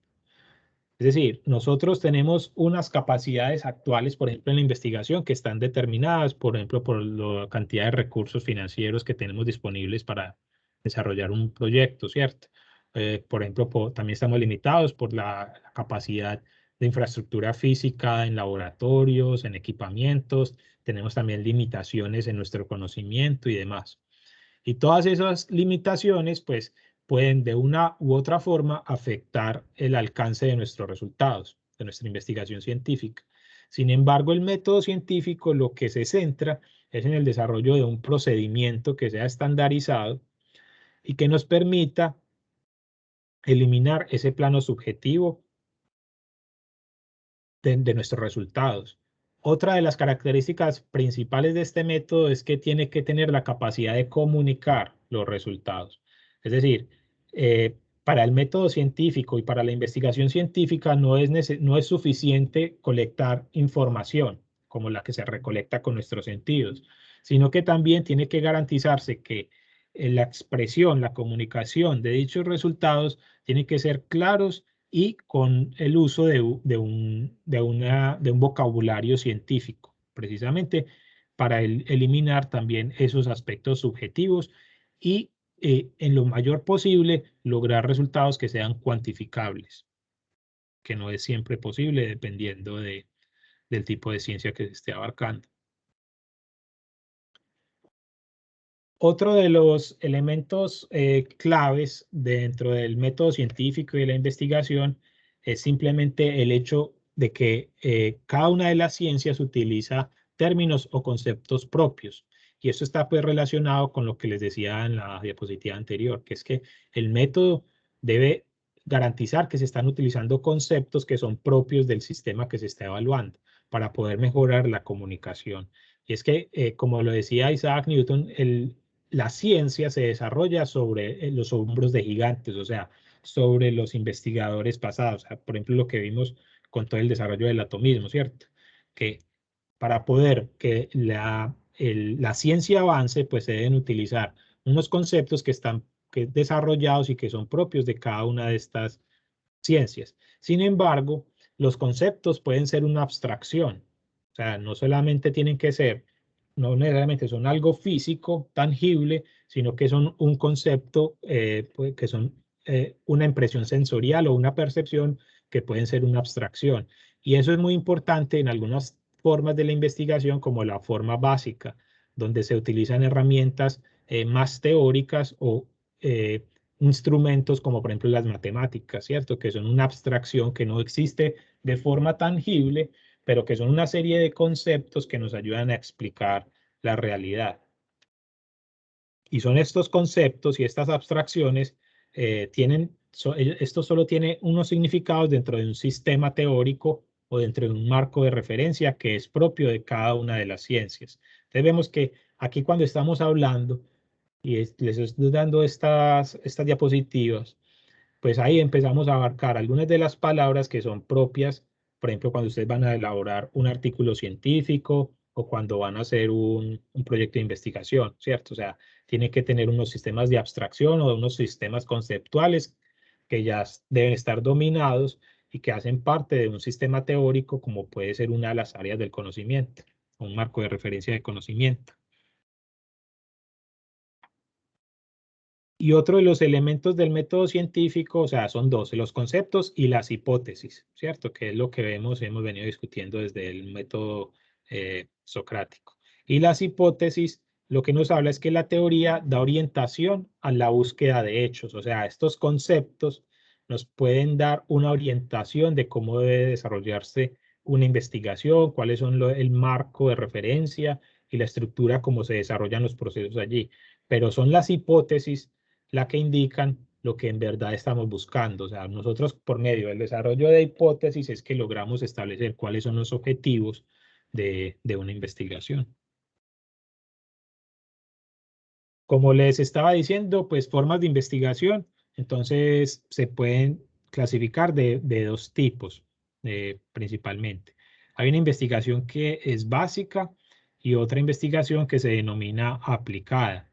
Es decir, nosotros tenemos unas capacidades actuales, por ejemplo, en la investigación, que están determinadas, por ejemplo, por la cantidad de recursos financieros que tenemos disponibles para desarrollar un proyecto, ¿cierto? Por ejemplo, también estamos limitados por la capacidad de infraestructura física en laboratorios, en equipamientos, tenemos también limitaciones en nuestro conocimiento y demás. Y todas esas limitaciones, pues, pueden de una u otra forma afectar el alcance de nuestros resultados, de nuestra investigación científica. Sin embargo, el método científico lo que se centra es en el desarrollo de un procedimiento que sea estandarizado y que nos permita eliminar ese plano subjetivo de nuestros resultados. Otra de las características principales de este método es que tiene que tener la capacidad de comunicar los resultados. Es decir, para el método científico y para la investigación científica no es suficiente colectar información como la que se recolecta con nuestros sentidos, sino que también tiene que garantizarse que la expresión, la comunicación de dichos resultados tiene que ser claros y con el uso de un vocabulario científico, precisamente para eliminar también esos aspectos subjetivos y en lo mayor posible lograr resultados que sean cuantificables, que no es siempre posible dependiendo del tipo de ciencia que se esté abarcando. Otro de los elementos claves dentro del método científico y de la investigación es simplemente el hecho de que cada una de las ciencias utiliza términos o conceptos propios. Y esto está pues relacionado con lo que les decía en la diapositiva anterior, que es que el método debe garantizar que se están utilizando conceptos que son propios del sistema que se está evaluando para poder mejorar la comunicación. Y es que, como lo decía Isaac Newton, la ciencia se desarrolla sobre los hombros de gigantes, o sea, sobre los investigadores pasados. O sea, por ejemplo, lo que vimos con todo el desarrollo del atomismo, ¿cierto? Que para poder que la ciencia avance, pues se deben utilizar unos conceptos que están desarrollados y que son propios de cada una de estas ciencias. Sin embargo, los conceptos pueden ser una abstracción. O sea, no solamente tienen que ser, no necesariamente son algo físico, tangible, sino que son un concepto, que son una impresión sensorial o una percepción que pueden ser una abstracción. Y eso es muy importante en algunas formas de la investigación, como la forma básica, donde se utilizan herramientas más teóricas o instrumentos como por ejemplo las matemáticas, ¿cierto? Que son una abstracción que no existe de forma tangible, pero que son una serie de conceptos que nos ayudan a explicar la realidad. Y son estos conceptos y estas abstracciones esto solo tiene unos significados dentro de un sistema teórico o dentro de un marco de referencia que es propio de cada una de las ciencias. Entonces vemos que aquí cuando estamos hablando y les estoy dando estas diapositivas, pues ahí empezamos a abarcar algunas de las palabras que son propias, por ejemplo, cuando ustedes van a elaborar un artículo científico o cuando van a hacer un proyecto de investigación, ¿cierto? O sea, tiene que tener unos sistemas de abstracción o unos sistemas conceptuales que ya deben estar dominados y que hacen parte de un sistema teórico como puede ser una de las áreas del conocimiento, un marco de referencia de conocimiento. Y otro de los elementos del método científico, o sea, son dos, los conceptos y las hipótesis, ¿cierto? Que es lo que hemos venido discutiendo desde el método socrático. Y las hipótesis, lo que nos habla es que la teoría da orientación a la búsqueda de hechos, o sea, estos conceptos nos pueden dar una orientación de cómo debe desarrollarse una investigación, cuáles son el marco de referencia y la estructura, cómo se desarrollan los procesos allí. Pero son las hipótesis las que indican lo que en verdad estamos buscando. O sea, nosotros por medio del desarrollo de hipótesis es que logramos establecer cuáles son los objetivos de una investigación. Como les estaba diciendo, pues formas de investigación, entonces se pueden clasificar de dos tipos principalmente. Hay una investigación que es básica y otra investigación que se denomina aplicada.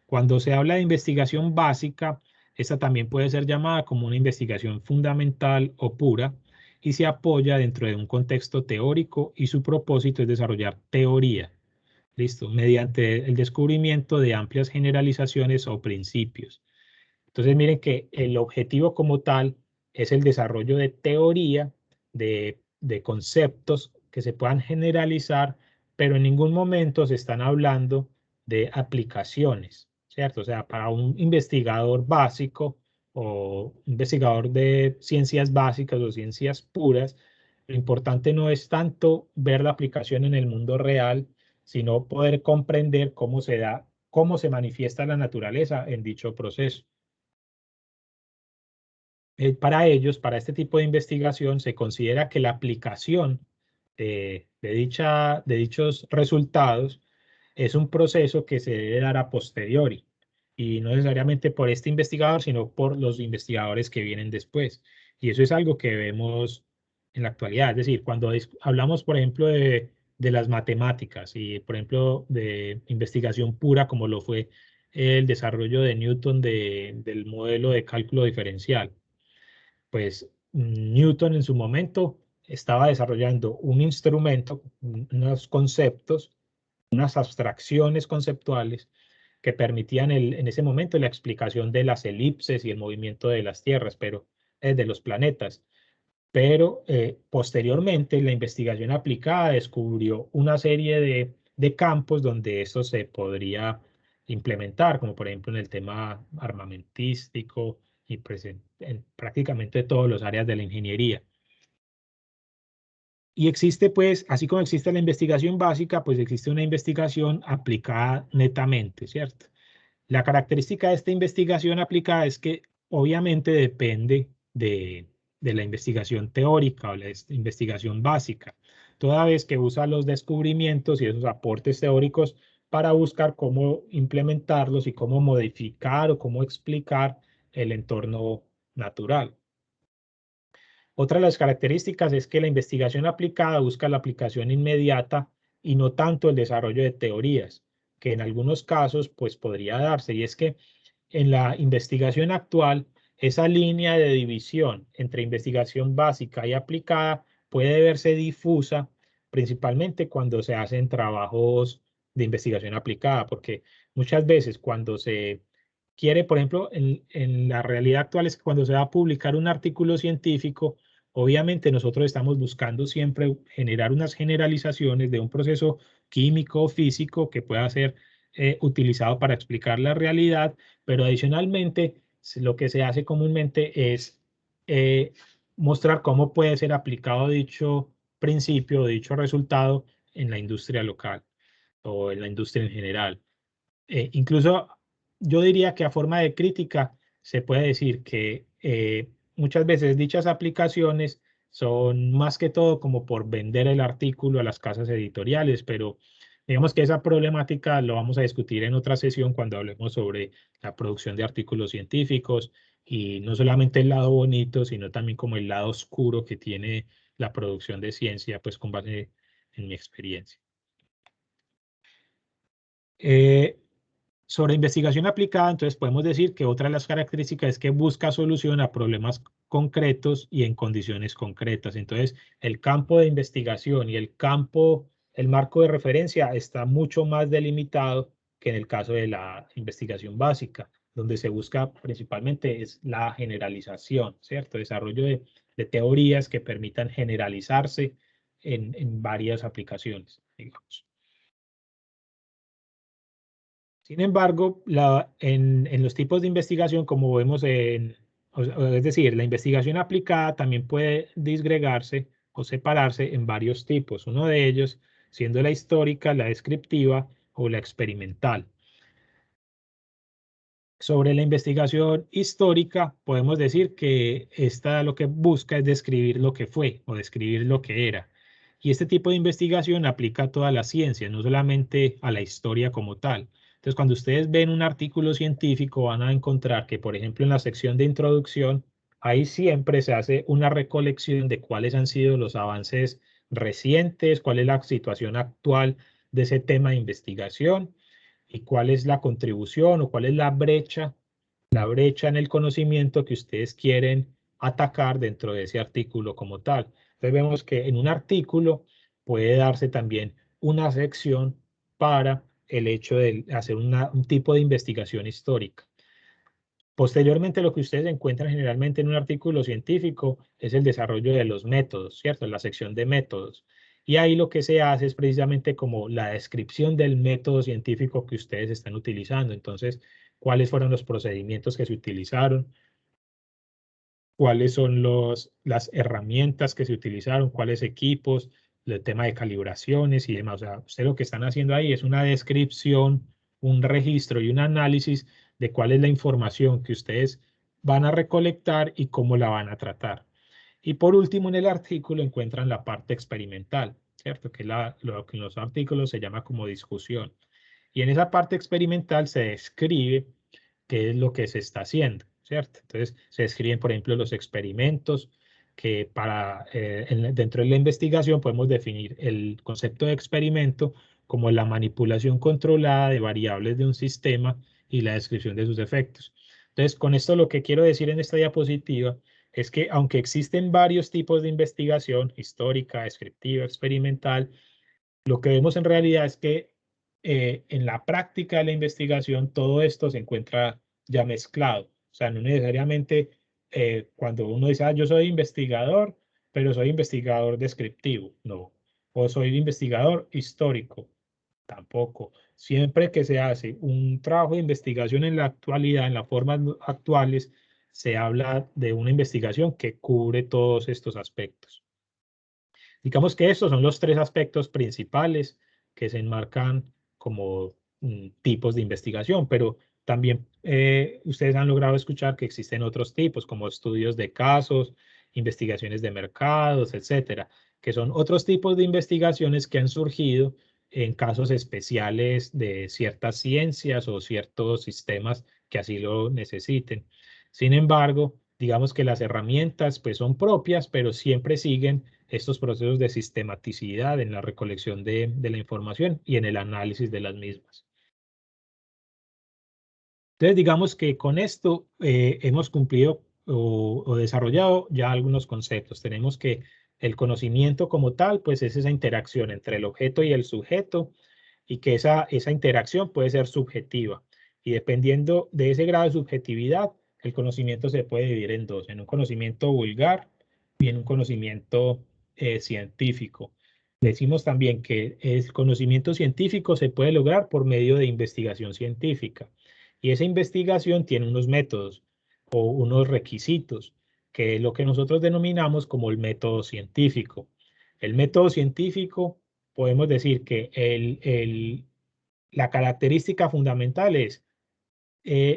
Cuando se habla de investigación básica, esta también puede ser llamada como una investigación fundamental o pura y se apoya dentro de un contexto teórico y su propósito es desarrollar teoría. Listo, mediante el descubrimiento de amplias generalizaciones o principios. Entonces, miren que el objetivo como tal es el desarrollo de teoría, de conceptos que se puedan generalizar, pero en ningún momento se están hablando de aplicaciones, ¿cierto? O sea, para un investigador básico o investigador de ciencias básicas o ciencias puras, lo importante no es tanto ver la aplicación en el mundo real, sino poder comprender cómo se da, cómo se manifiesta la naturaleza en dicho proceso. Para ellos, para este tipo de investigación, se considera que la aplicación de dichos resultados es un proceso que se debe dar a posteriori y no necesariamente por este investigador, sino por los investigadores que vienen después. Y eso es algo que vemos en la actualidad. Es decir, cuando hablamos, por ejemplo, de las matemáticas y, por ejemplo, de investigación pura, como lo fue el desarrollo de Newton del modelo de cálculo diferencial, pues Newton en su momento estaba desarrollando un instrumento, unos conceptos, unas abstracciones conceptuales que permitían en ese momento la explicación de las elipses y el movimiento de las tierras, pero de los planetas. Pero posteriormente la investigación aplicada descubrió una serie de campos donde eso se podría implementar, como por ejemplo en el tema armamentístico y en prácticamente todas las áreas de la ingeniería. Y existe, pues, así como existe la investigación básica, pues existe una investigación aplicada netamente, ¿cierto? La característica de esta investigación aplicada es que obviamente depende de la investigación teórica o la investigación básica, toda vez que usa los descubrimientos y esos aportes teóricos para buscar cómo implementarlos y cómo modificar o cómo explicar el entorno natural. Otra de las características es que la investigación aplicada busca la aplicación inmediata y no tanto el desarrollo de teorías, que en algunos casos pues podría darse. Y es que en la investigación actual, esa línea de división entre investigación básica y aplicada puede verse difusa, principalmente cuando se hacen trabajos de investigación aplicada, porque muchas veces cuando se quiere, por ejemplo, en la realidad actual es que cuando se va a publicar un artículo científico, obviamente nosotros estamos buscando siempre generar unas generalizaciones de un proceso químico o físico que pueda ser utilizado para explicar la realidad, pero adicionalmente lo que se hace comúnmente es eh, mostrar cómo puede ser aplicado dicho principio o dicho resultado en la industria local o en la industria en general. Incluso yo diría que a forma de crítica se puede decir que muchas veces dichas aplicaciones son más que todo como por vender el artículo a las casas editoriales, pero digamos que esa problemática lo vamos a discutir en otra sesión cuando hablemos sobre la producción de artículos científicos y no solamente el lado bonito, sino también como el lado oscuro que tiene la producción de ciencia, pues con base en mi experiencia. Eh, Sobre investigación aplicada, entonces podemos decir que otra de las características es que busca solución a problemas concretos y en condiciones concretas. Entonces, el campo de investigación y el marco de referencia está mucho más delimitado que en el caso de la investigación básica. donde se busca principalmente es la generalización, ¿cierto? Desarrollo de teorías que permitan generalizarse en varias aplicaciones, digamos. Sin embargo, en los tipos de investigación, como vemos es decir, la investigación aplicada también puede disgregarse o separarse en varios tipos, uno de ellos siendo la histórica, la descriptiva o la experimental. Sobre la investigación histórica, podemos decir que esta lo que busca es describir lo que fue o describir lo que era. Y este tipo de investigación aplica a todas las ciencias, no solamente a la historia como tal. Entonces, cuando ustedes ven un artículo científico, van a encontrar que, por ejemplo, en la sección de introducción, ahí siempre se hace una recolección de cuáles han sido los avances recientes, cuál es la situación actual de ese tema de investigación y cuál es la contribución o cuál es la brecha en el conocimiento que ustedes quieren atacar dentro de ese artículo como tal. Entonces vemos que en un artículo puede darse también una sección para el hecho de hacer un tipo de investigación histórica. Posteriormente, lo que ustedes encuentran generalmente en un artículo científico es el desarrollo de los métodos, ¿cierto? La sección de métodos. Y ahí lo que se hace es precisamente como la descripción del método científico que ustedes están utilizando. Entonces, cuáles fueron los procedimientos que se utilizaron, cuáles son las herramientas que se utilizaron, cuáles equipos, el tema de calibraciones y demás. O sea, ustedes lo que están haciendo ahí es una descripción, un registro y un análisis de cuál es la información que ustedes van a recolectar y cómo la van a tratar. Y por último, en el artículo encuentran la parte experimental, ¿cierto? Que es lo que en los artículos se llama como discusión. Y en esa parte experimental se describe qué es lo que se está haciendo, ¿cierto? Entonces, se describen, por ejemplo, los experimentos que dentro de la investigación podemos definir el concepto de experimento como la manipulación controlada de variables de un sistema y la descripción de sus efectos. Entonces, con esto lo que quiero decir en esta diapositiva es que aunque existen varios tipos de investigación, histórica, descriptiva, experimental, lo que vemos en realidad es que en la práctica de la investigación todo esto se encuentra ya mezclado. O sea, no necesariamente cuando uno dice, yo soy investigador, pero soy investigador descriptivo, no. O soy investigador histórico, tampoco. Siempre que se hace un trabajo de investigación en la actualidad, en las formas actuales, se habla de una investigación que cubre todos estos aspectos. Digamos que estos son los tres aspectos principales que se enmarcan como tipos de investigación, pero también ustedes han logrado escuchar que existen otros tipos, como estudios de casos, investigaciones de mercados, etcétera, que son otros tipos de investigaciones que han surgido en casos especiales de ciertas ciencias o ciertos sistemas que así lo necesiten. Sin embargo, digamos que las herramientas pues son propias, pero siempre siguen estos procesos de sistematicidad en la recolección de la información y en el análisis de las mismas. Entonces, digamos que con esto hemos cumplido o desarrollado ya algunos conceptos. Tenemos que el conocimiento como tal, pues es esa interacción entre el objeto y el sujeto y que esa interacción puede ser subjetiva. Y dependiendo de ese grado de subjetividad, el conocimiento se puede dividir en dos, en un conocimiento vulgar y en un conocimiento científico. Decimos también que el conocimiento científico se puede lograr por medio de investigación científica. Y esa investigación tiene unos métodos o unos requisitos, que es lo que nosotros denominamos como el método científico. El método científico, podemos decir que la característica fundamental es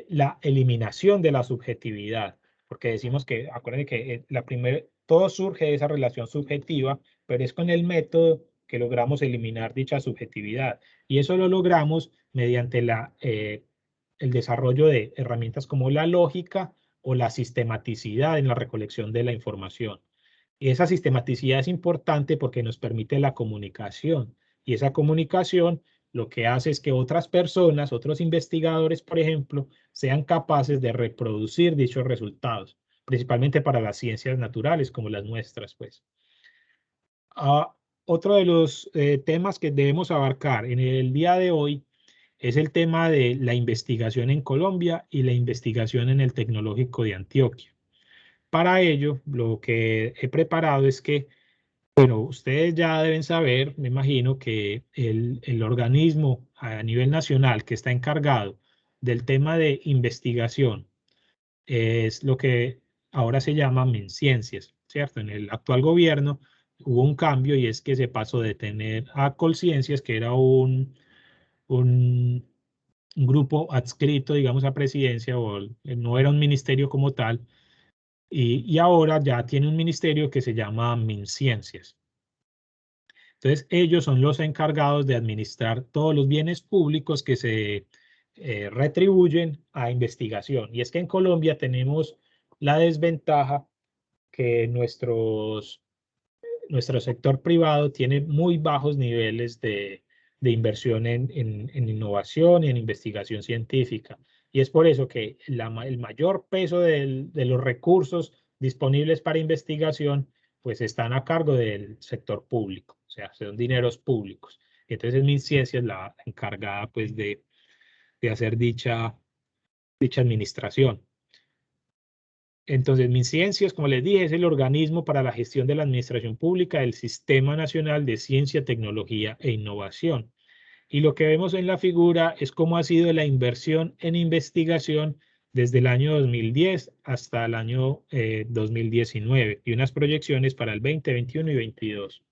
la eliminación de la subjetividad, porque decimos que, acuérdense que todo surge de esa relación subjetiva, pero es con el método que logramos eliminar dicha subjetividad. Y eso lo logramos mediante el desarrollo de herramientas como la lógica o la sistematicidad en la recolección de la información. Y esa sistematicidad es importante porque nos permite la comunicación. Y esa comunicación lo que hace es que otras personas, otros investigadores, por ejemplo, sean capaces de reproducir dichos resultados, principalmente para las ciencias naturales como las nuestras, pues. Otro de los temas que debemos abarcar en el día de hoy es el tema de la investigación en Colombia y la investigación en el Tecnológico de Antioquia. Para ello, lo que he preparado es que, bueno, ustedes ya deben saber, me imagino, que el organismo a nivel nacional que está encargado del tema de investigación es lo que ahora se llama MinCiencias, ¿cierto? En el actual gobierno hubo un cambio y es que se pasó de tener a Colciencias, que era un grupo adscrito, digamos, a presidencia, o no era un ministerio como tal, y ahora ya tiene un ministerio que se llama MinCiencias. Entonces, ellos son los encargados de administrar todos los bienes públicos que se retribuyen a investigación. Y es que en Colombia tenemos la desventaja que nuestro sector privado tiene muy bajos niveles de inversión en innovación y en investigación científica. Y es por eso que el mayor peso de los recursos disponibles para investigación pues están a cargo del sector público, o sea, son dineros públicos. Entonces, MinCiencia es la encargada pues de hacer dicha administración. Entonces, MinCiencias, como les dije, es el organismo para la gestión de la administración pública del Sistema Nacional de Ciencia, Tecnología e Innovación. Y lo que vemos en la figura es cómo ha sido la inversión en investigación desde el año 2010 hasta el año 2019 y unas proyecciones para el 2021 y 2022.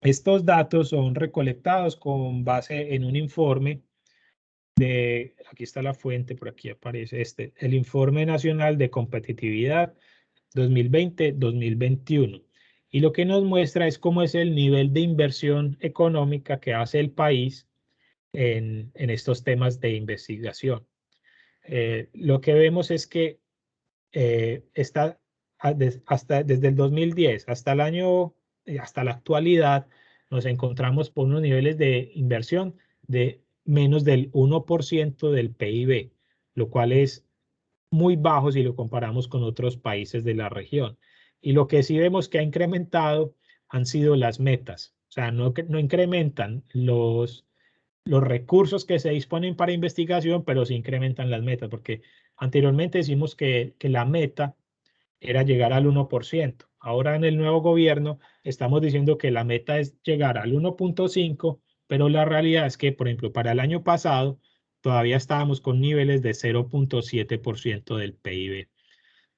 Estos datos son recolectados con base en un informe aquí está la fuente, por aquí aparece el Informe Nacional de Competitividad 2020-2021. Y lo que nos muestra es cómo es el nivel de inversión económica que hace el país en estos temas de investigación. Lo que vemos es que está desde el 2010 hasta el año, hasta la actualidad, nos encontramos por unos niveles de inversión de menos del 1% del PIB, lo cual es muy bajo si lo comparamos con otros países de la región. Y lo que sí vemos que ha incrementado han sido las metas. O sea, no incrementan los recursos que se disponen para investigación, pero sí incrementan las metas, porque anteriormente decimos que la meta era llegar al 1%. Ahora en el nuevo gobierno estamos diciendo que la meta es llegar al 1.5, pero la realidad es que, por ejemplo, para el año pasado todavía estábamos con niveles de 0.7% del PIB.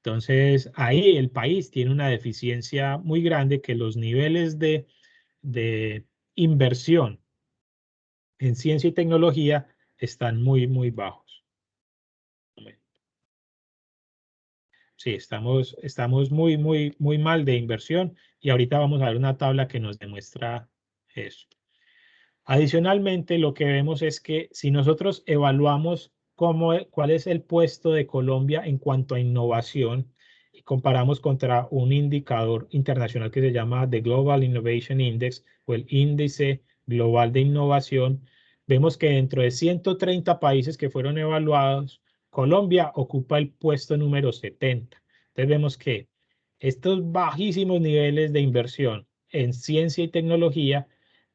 Entonces, ahí el país tiene una deficiencia muy grande que los niveles de inversión en ciencia y tecnología están muy, muy bajos. Sí, estamos muy, muy, muy mal de inversión y ahorita vamos a ver una tabla que nos demuestra eso. Adicionalmente, lo que vemos es que si nosotros evaluamos cuál es el puesto de Colombia en cuanto a innovación y comparamos contra un indicador internacional que se llama The Global Innovation Index o el Índice Global de Innovación, vemos que dentro de 130 países que fueron evaluados, Colombia ocupa el puesto número 70. Entonces vemos que estos bajísimos niveles de inversión en ciencia y tecnología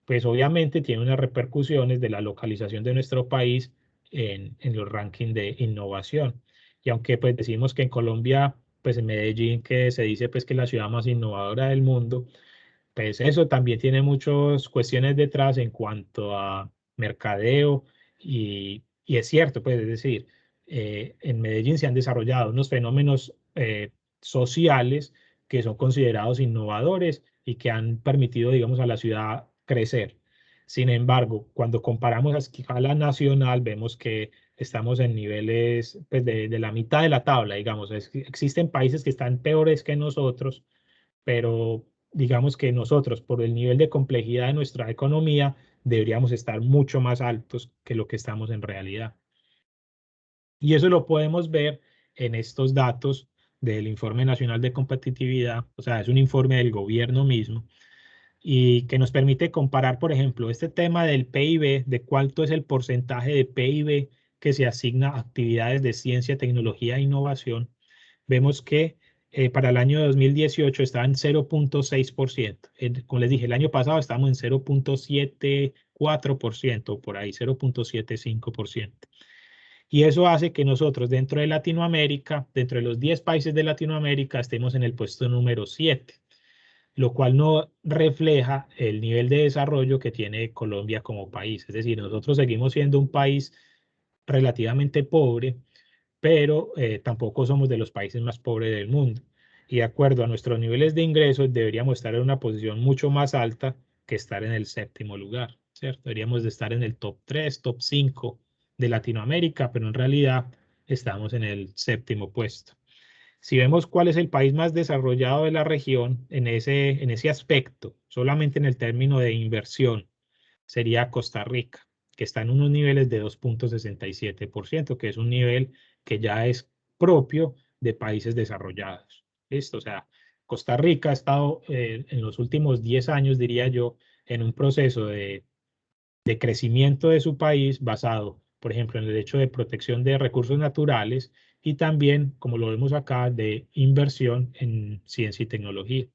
pues obviamente tiene unas repercusiones de la localización de nuestro país en los rankings de innovación. Y aunque pues decimos que en Colombia, pues en Medellín, que se dice pues que es la ciudad más innovadora del mundo, pues eso también tiene muchas cuestiones detrás en cuanto a mercadeo y es cierto, pues es decir, en Medellín se han desarrollado unos fenómenos sociales que son considerados innovadores y que han permitido, digamos, a la ciudad crecer. Sin embargo, cuando comparamos a escala nacional, vemos que estamos en niveles pues, de la mitad de la tabla, digamos. Existen países que están peores que nosotros, pero digamos que nosotros, por el nivel de complejidad de nuestra economía, deberíamos estar mucho más altos que lo que estamos en realidad. Y eso lo podemos ver en estos datos del Informe Nacional de Competitividad, o sea, es un informe del gobierno mismo, y que nos permite comparar, por ejemplo, este tema del PIB, de cuánto es el porcentaje de PIB que se asigna a actividades de ciencia, tecnología e innovación. Vemos que para el año 2018 estaba en 0.6%. Como les dije, el año pasado estábamos en 0.7, 0.4%, por ahí 0.75%. Y eso hace que nosotros dentro de Latinoamérica, dentro de los 10 países de Latinoamérica, estemos en el puesto número 7, lo cual no refleja el nivel de desarrollo que tiene Colombia como país. Es decir, nosotros seguimos siendo un país relativamente pobre, pero tampoco somos de los países más pobres del mundo. Y de acuerdo a nuestros niveles de ingresos, deberíamos estar en una posición mucho más alta que estar en el séptimo lugar, ¿cierto? Deberíamos de estar en el top 3, top 5 de Latinoamérica, pero en realidad estamos en el séptimo puesto. Si vemos cuál es el país más desarrollado de la región en ese aspecto, solamente en el término de inversión, sería Costa Rica, que está en unos niveles de 2.67%, que es un nivel que ya es propio de países desarrollados. ¿Listo? O sea, Costa Rica ha estado en los últimos 10 años, diría yo, en un proceso de crecimiento de su país basado, por ejemplo, en el hecho de protección de recursos naturales y también, como lo vemos acá, de inversión en ciencia y tecnología.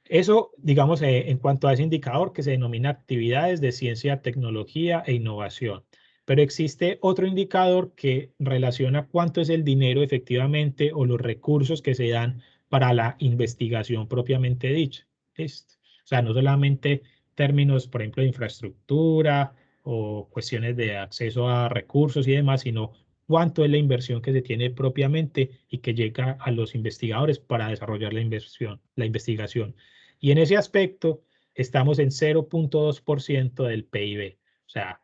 Eso, digamos, en cuanto a ese indicador que se denomina actividades de ciencia, tecnología e innovación. Pero existe otro indicador que relaciona cuánto es el dinero efectivamente o los recursos que se dan para la investigación propiamente dicha. ¿Listo? O sea, no solamente términos, por ejemplo, de infraestructura o cuestiones de acceso a recursos y demás, sino cuánto es la inversión que se tiene propiamente y que llega a los investigadores para desarrollar la investigación. Y en ese aspecto estamos en 0.2% del PIB. O sea,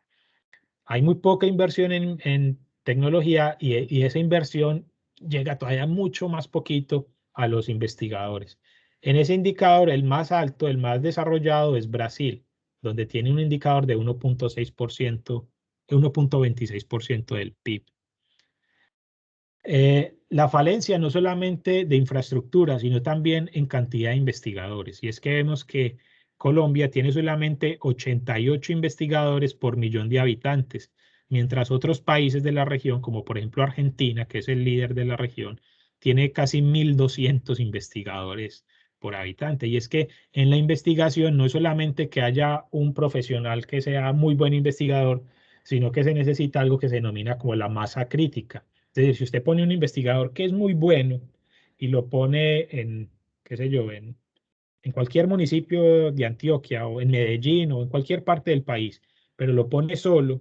hay muy poca inversión en tecnología y esa inversión llega todavía mucho más poquito a los investigadores. En ese indicador, el más alto, el más desarrollado es Brasil, donde tiene un indicador de 1.6%, 1.26% del PIB. La falencia no solamente de infraestructura, sino también en cantidad de investigadores. Y es que vemos que Colombia tiene solamente 88 investigadores por millón de habitantes, mientras otros países de la región, como por ejemplo Argentina, que es el líder de la región, tiene casi 1.200 investigadores por habitante. Y es que en la investigación no es solamente que haya un profesional que sea muy buen investigador, sino que se necesita algo que se denomina como la masa crítica. Es decir, si usted pone un investigador que es muy bueno y lo pone en, qué sé yo, en cualquier municipio de Antioquia o en Medellín o en cualquier parte del país, pero lo pone solo,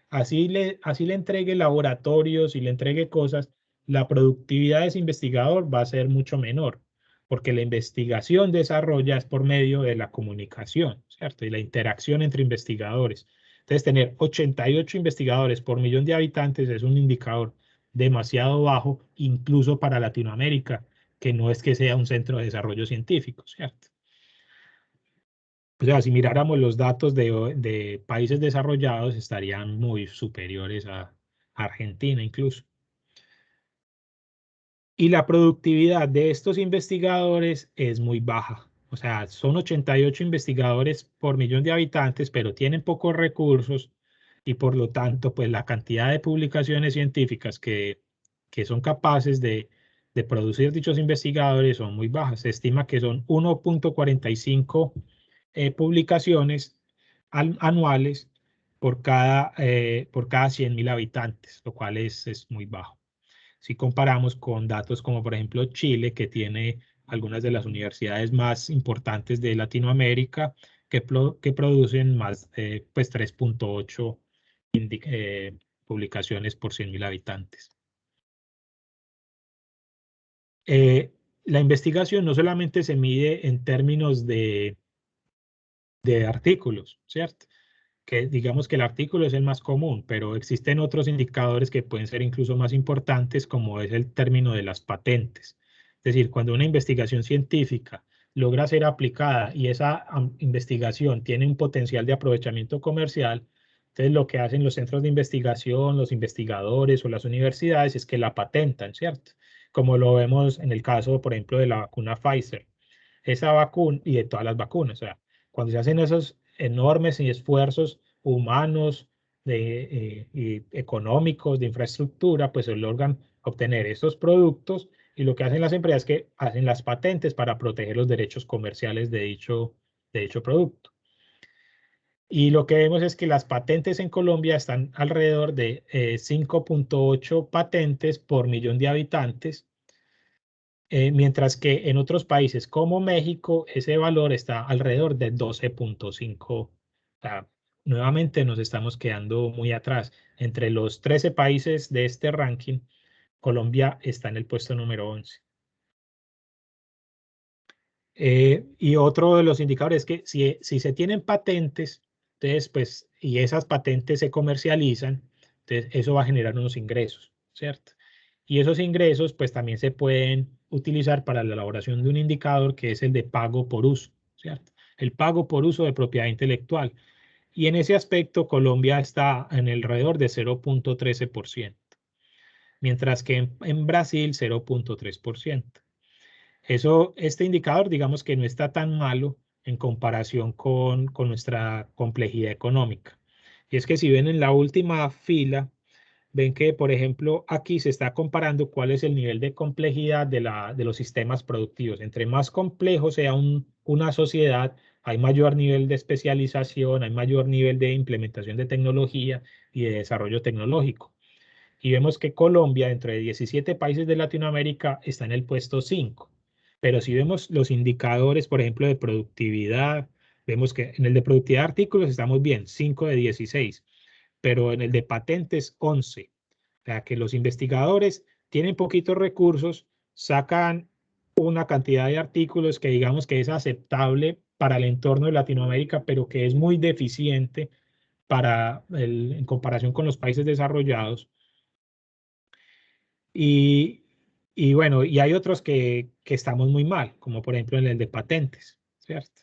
así le entregue laboratorios y le entregue cosas, la productividad de ese investigador va a ser mucho menor, porque la investigación desarrolla es por medio de la comunicación, ¿cierto? Y la interacción entre investigadores. Entonces, tener 88 investigadores por millón de habitantes es un indicador demasiado bajo, incluso para Latinoamérica, que no es que sea un centro de desarrollo científico, ¿cierto? O sea, si miráramos los datos de países desarrollados, estarían muy superiores a Argentina incluso. Y la productividad de estos investigadores es muy baja. O sea, son 88 investigadores por millón de habitantes, pero tienen pocos recursos y por lo tanto, pues la cantidad de publicaciones científicas que son capaces de producir dichos investigadores son muy bajas. Se estima que son 1.45 publicaciones anuales por cada 100.000 habitantes, lo cual es muy bajo. Si comparamos con datos como por ejemplo Chile, que tiene algunas de las universidades más importantes de Latinoamérica, que producen más, pues 3.8 publicaciones por 100.000 habitantes. La investigación no solamente se mide en términos de artículos, ¿cierto? Que digamos que el artículo es el más común, pero existen otros indicadores que pueden ser incluso más importantes, como es el término de las patentes. Es decir, cuando una investigación científica logra ser aplicada y esa investigación tiene un potencial de aprovechamiento comercial, entonces lo que hacen los centros de investigación, los investigadores o las universidades es que la patentan, ¿cierto? Como lo vemos en el caso, por ejemplo, de la vacuna Pfizer. Esa vacuna y de todas las vacunas, o sea, cuando se hacen esos enormes esfuerzos humanos y económicos, de infraestructura, pues se logran obtener estos productos y lo que hacen las empresas es que hacen las patentes para proteger los derechos comerciales de dicho producto. Y lo que vemos es que las patentes en Colombia están alrededor de 5.8 patentes por millón de habitantes, mientras que en otros países como México ese valor está alrededor de 12.5. O sea, nuevamente nos estamos quedando muy atrás. Entre los 13 países de este ranking, Colombia está en el puesto número 11. Y otro de los indicadores es que si se tienen patentes, entonces, pues, y esas patentes se comercializan, entonces eso va a generar unos ingresos, ¿cierto? Y esos ingresos, pues, también se pueden utilizar para la elaboración de un indicador que es el de pago por uso, ¿cierto? El pago por uso de propiedad intelectual. Y en ese aspecto, Colombia está en alrededor de 0.13%, mientras que en Brasil 0.3%. Este indicador, digamos que no está tan malo en comparación con nuestra complejidad económica. Y es que si ven en la última fila, ven que, por ejemplo, aquí se está comparando cuál es el nivel de complejidad de los sistemas productivos. Entre más complejo sea una sociedad, hay mayor nivel de especialización, hay mayor nivel de implementación de tecnología y de desarrollo tecnológico. Y vemos que Colombia, entre 17 países de Latinoamérica, está en el puesto 5. Pero si vemos los indicadores, por ejemplo, de productividad, vemos que en el de productividad de artículos estamos bien, 5 de 16, pero en el de patentes, 11. O sea, que los investigadores tienen poquitos recursos, sacan una cantidad de artículos que digamos que es aceptable para el entorno de Latinoamérica, pero que es muy deficiente en comparación con los países desarrollados. Y, y bueno, y hay otros que estamos muy mal, como por ejemplo en el de patentes, ¿cierto?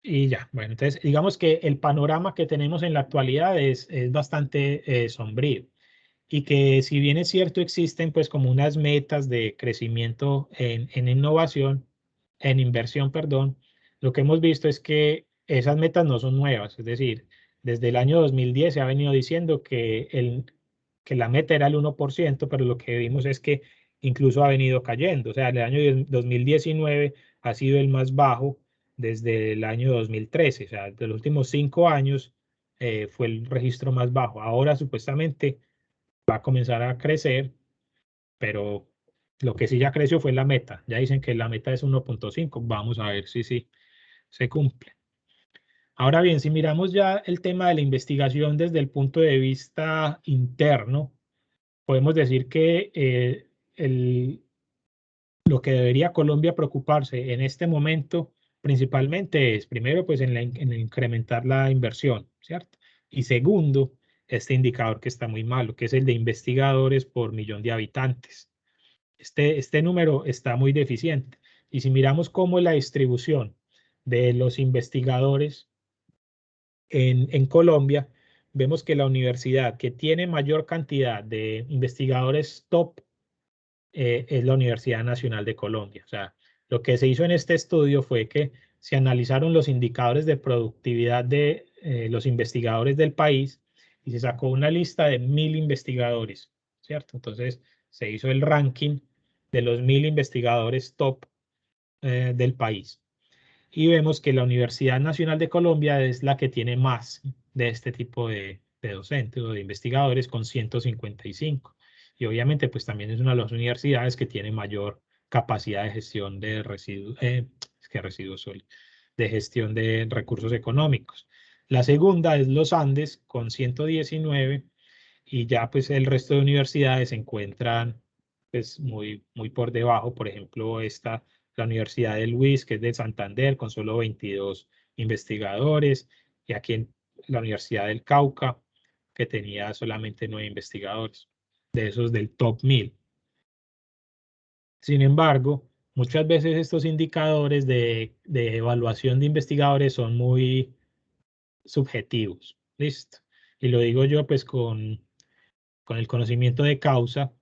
Y ya, bueno, entonces digamos que el panorama que tenemos en la actualidad es bastante sombrío y que si bien es cierto existen pues como unas metas de crecimiento en innovación, en inversión, perdón, lo que hemos visto es que esas metas no son nuevas, es decir, desde el año 2010 se ha venido diciendo que la meta era el 1%, pero lo que vimos es que incluso ha venido cayendo, o sea, el año 2019 ha sido el más bajo desde el año 2013, o sea, de los últimos 5 años fue el registro más bajo. Ahora supuestamente va a comenzar a crecer, pero lo que sí ya creció fue la meta. Ya dicen que la meta es 1.5. Vamos a ver si sí se cumple. Ahora bien, si miramos ya el tema de la investigación desde el punto de vista interno, podemos decir que lo que debería Colombia preocuparse en este momento principalmente es, primero, pues en incrementar la inversión, ¿cierto? Y segundo, este indicador que está muy malo, que es el de investigadores por millón de habitantes. Este número está muy deficiente. Y si miramos cómo es la distribución de los investigadores en Colombia, vemos que la universidad que tiene mayor cantidad de investigadores top es la Universidad Nacional de Colombia. O sea, lo que se hizo en este estudio fue que se analizaron los indicadores de productividad de los investigadores del país y se sacó una lista de 1.000 investigadores, ¿cierto? Entonces se hizo el ranking de los 1.000 investigadores top del país. Y vemos que la Universidad Nacional de Colombia es la que tiene más de este tipo de docentes o de investigadores con 155. Y obviamente pues también es una de las universidades que tiene mayor capacidad de gestión de residuos, residuos sólidos, de gestión de recursos económicos. La segunda es los Andes con 119 y ya pues el resto de universidades se encuentran pues muy por debajo. Por ejemplo, la Universidad de Luis, que es de Santander, con solo 22 investigadores, y aquí en la Universidad del Cauca, que tenía solamente 9 investigadores, de esos del top 1.000. Sin embargo, muchas veces estos indicadores de evaluación de investigadores son muy subjetivos. ¿Listo? Y lo digo yo pues con el conocimiento de causa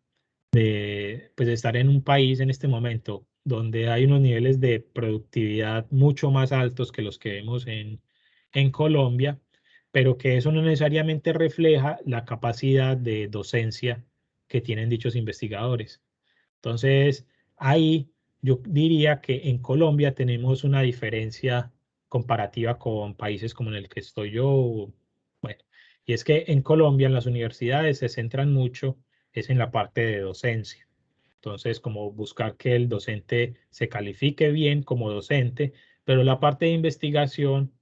de pues, estar en un país en este momento donde hay unos niveles de productividad mucho más altos que los que vemos en Colombia, pero que eso no necesariamente refleja la capacidad de docencia que tienen dichos investigadores. Entonces, ahí yo diría que en Colombia tenemos una diferencia comparativa con países como en el que estoy yo. Bueno, y es que en Colombia, en las universidades se centran mucho es en la parte de docencia. Entonces, como buscar que el docente se califique bien como docente, pero la parte de investigación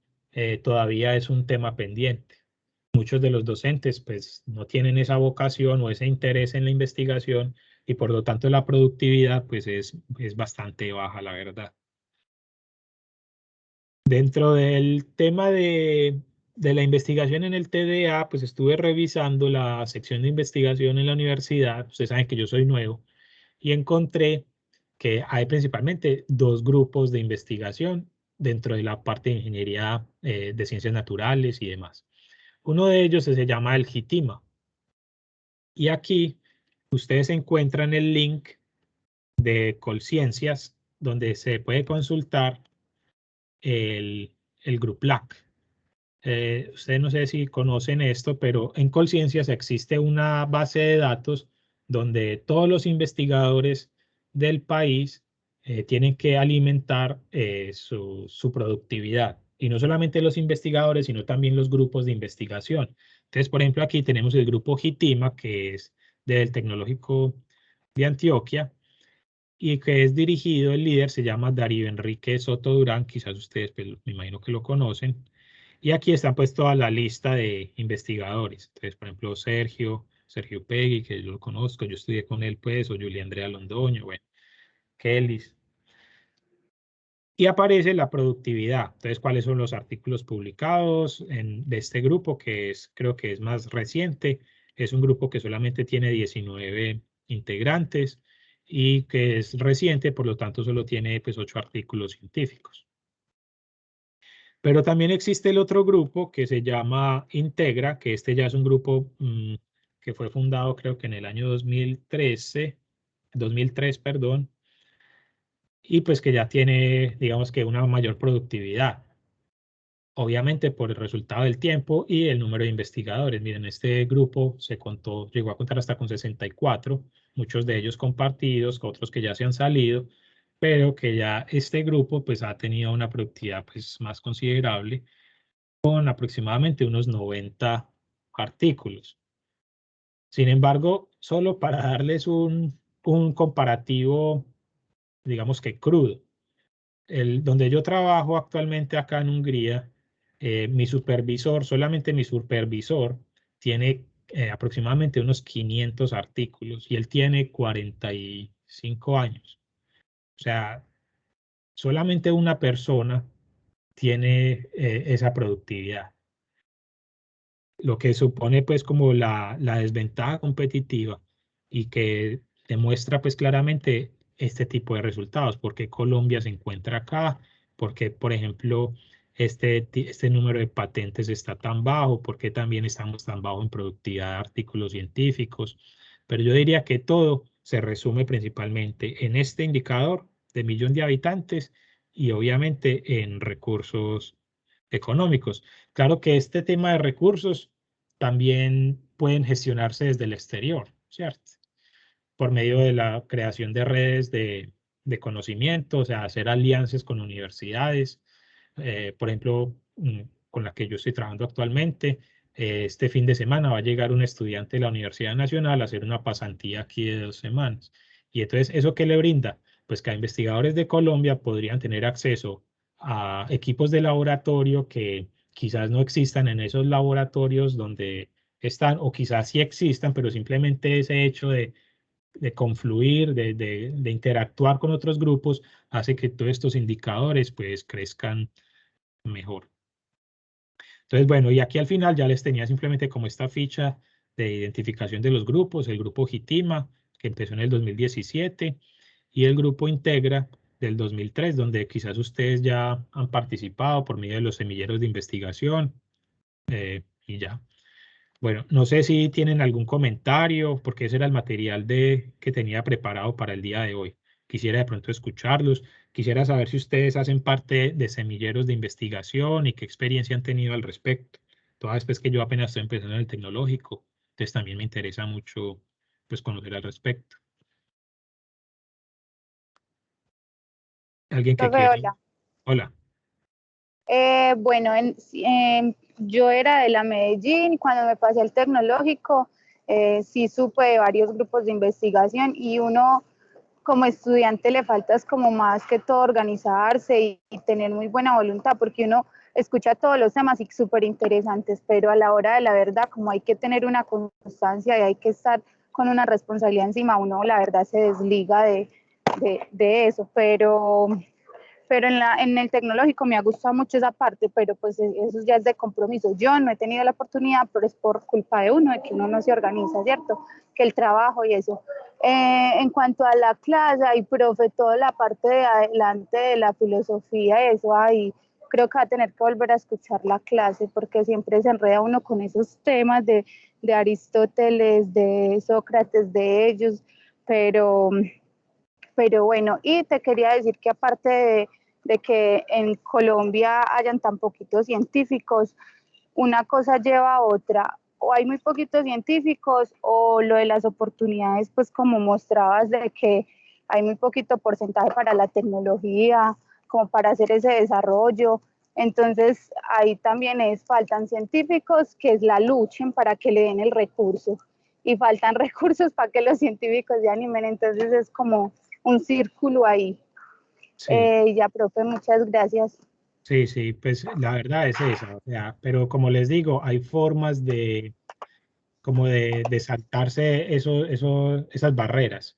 todavía es un tema pendiente. Muchos de los docentes pues no tienen esa vocación o ese interés en la investigación y por lo tanto la productividad pues es bastante baja, la verdad. Dentro del tema de la investigación en el TDA, pues estuve revisando la sección de investigación en la universidad. Ustedes saben que yo soy nuevo y encontré que hay principalmente dos grupos de investigación dentro de la parte de ingeniería de ciencias naturales y demás. Uno de ellos se llama el GITIMA. Y aquí ustedes encuentran el link de Colciencias, donde se puede consultar el GRUPLAC. Ustedes no sé si conocen esto, pero en Colciencias existe una base de datos donde todos los investigadores del país tienen que alimentar su productividad. Y no solamente los investigadores, sino también los grupos de investigación. Entonces, por ejemplo, aquí tenemos el grupo GITIMA, que es del Tecnológico de Antioquia, y que es dirigido, el líder se llama Darío Enrique Soto Durán, quizás ustedes pues, me imagino que lo conocen. Y aquí está pues toda la lista de investigadores. Entonces, por ejemplo, Sergio Pegui, que yo lo conozco, yo estudié con él pues, o Julia Andrea Londoño, bueno, Kelly. Y aparece la productividad. Entonces, ¿cuáles son los artículos publicados de este grupo que es, creo que es más reciente? Es un grupo que solamente tiene 19 integrantes y que es reciente, por lo tanto solo tiene pues 8 artículos científicos. Pero también existe el otro grupo que se llama Integra, que este ya es un grupo que fue fundado creo que en el año 2003, perdón, y pues que ya tiene, digamos que una mayor productividad. Obviamente por el resultado del tiempo y el número de investigadores. Miren, este grupo llegó a contar hasta con 64, muchos de ellos compartidos, otros que ya se han salido, pero que ya este grupo pues ha tenido una productividad pues más considerable con aproximadamente unos 90 artículos. Sin embargo, solo para darles un comparativo, digamos que crudo, donde yo trabajo actualmente acá en Hungría, mi supervisor, solamente mi supervisor, tiene aproximadamente unos 500 artículos y él tiene 45 años. O sea, solamente una persona tiene esa productividad, lo que supone pues como la desventaja competitiva y que demuestra pues claramente este tipo de resultados, porque Colombia se encuentra acá, porque por ejemplo este número de patentes está tan bajo, porque también estamos tan bajo en productividad de artículos científicos, pero yo diría que todo se resume principalmente en este indicador de millón de habitantes y obviamente en recursos económicos. Claro que este tema de recursos también pueden gestionarse desde el exterior, ¿cierto? Por medio de la creación de redes de conocimiento, o sea, hacer alianzas con universidades, por ejemplo, con la que yo estoy trabajando actualmente. Este fin de semana va a llegar un estudiante de la Universidad Nacional a hacer una pasantía aquí de 2 semanas. Y entonces, ¿eso qué le brinda? Pues que a investigadores de Colombia podrían tener acceso a equipos de laboratorio que quizás no existan en esos laboratorios donde están, o quizás sí existan, pero simplemente ese hecho de confluir, de interactuar con otros grupos, hace que todos estos indicadores pues crezcan mejor. Entonces, bueno, y aquí al final ya les tenía simplemente como esta ficha de identificación de los grupos, el grupo GITIMA, que empezó en el 2017, y el grupo Integra del 2003, donde quizás ustedes ya han participado por medio de los semilleros de investigación, y ya. Bueno, no sé si tienen algún comentario, porque ese era el material que tenía preparado para el día de hoy. Quisiera de pronto escucharlos. Quisiera saber si ustedes hacen parte de semilleros de investigación y qué experiencia han tenido al respecto. Toda vez pues, que yo apenas estoy empezando en el tecnológico, entonces también me interesa mucho pues, conocer al respecto. ¿Alguien que Profe, quiera? hola. Hola. Bueno, yo era de la Medellín y cuando me pasé al tecnológico, sí supe de varios grupos de investigación y uno como estudiante le falta es como más que todo organizarse y tener muy buena voluntad, porque uno escucha todos los temas y súper interesantes, pero a la hora de la verdad, como hay que tener una constancia y hay que estar con una responsabilidad encima, uno la verdad se desliga de eso, pero en el tecnológico me ha gustado mucho esa parte, pero pues eso ya es de compromiso. Yo no he tenido la oportunidad, pero es por culpa de uno, de que uno no se organiza, ¿cierto? Que el trabajo y eso. En cuanto a la clase, y profe, toda la parte de adelante de la filosofía, eso ahí, creo que va a tener que volver a escuchar la clase, porque siempre se enreda uno con esos temas de Aristóteles, de Sócrates, de ellos, pero pero bueno, y te quería decir que aparte de que en Colombia hayan tan poquitos científicos, una cosa lleva a otra, o hay muy poquitos científicos, o lo de las oportunidades, pues como mostrabas de que hay muy poquito porcentaje para la tecnología, como para hacer ese desarrollo. Entonces, ahí también faltan científicos que la luchen para que le den el recurso y faltan recursos para que los científicos se animen. Entonces, es como un círculo ahí. Sí, Ya, profe, muchas gracias. sí, sí, pues la verdad es esa, o sea, pero como les digo, hay formas de, como de saltarse esas barreras.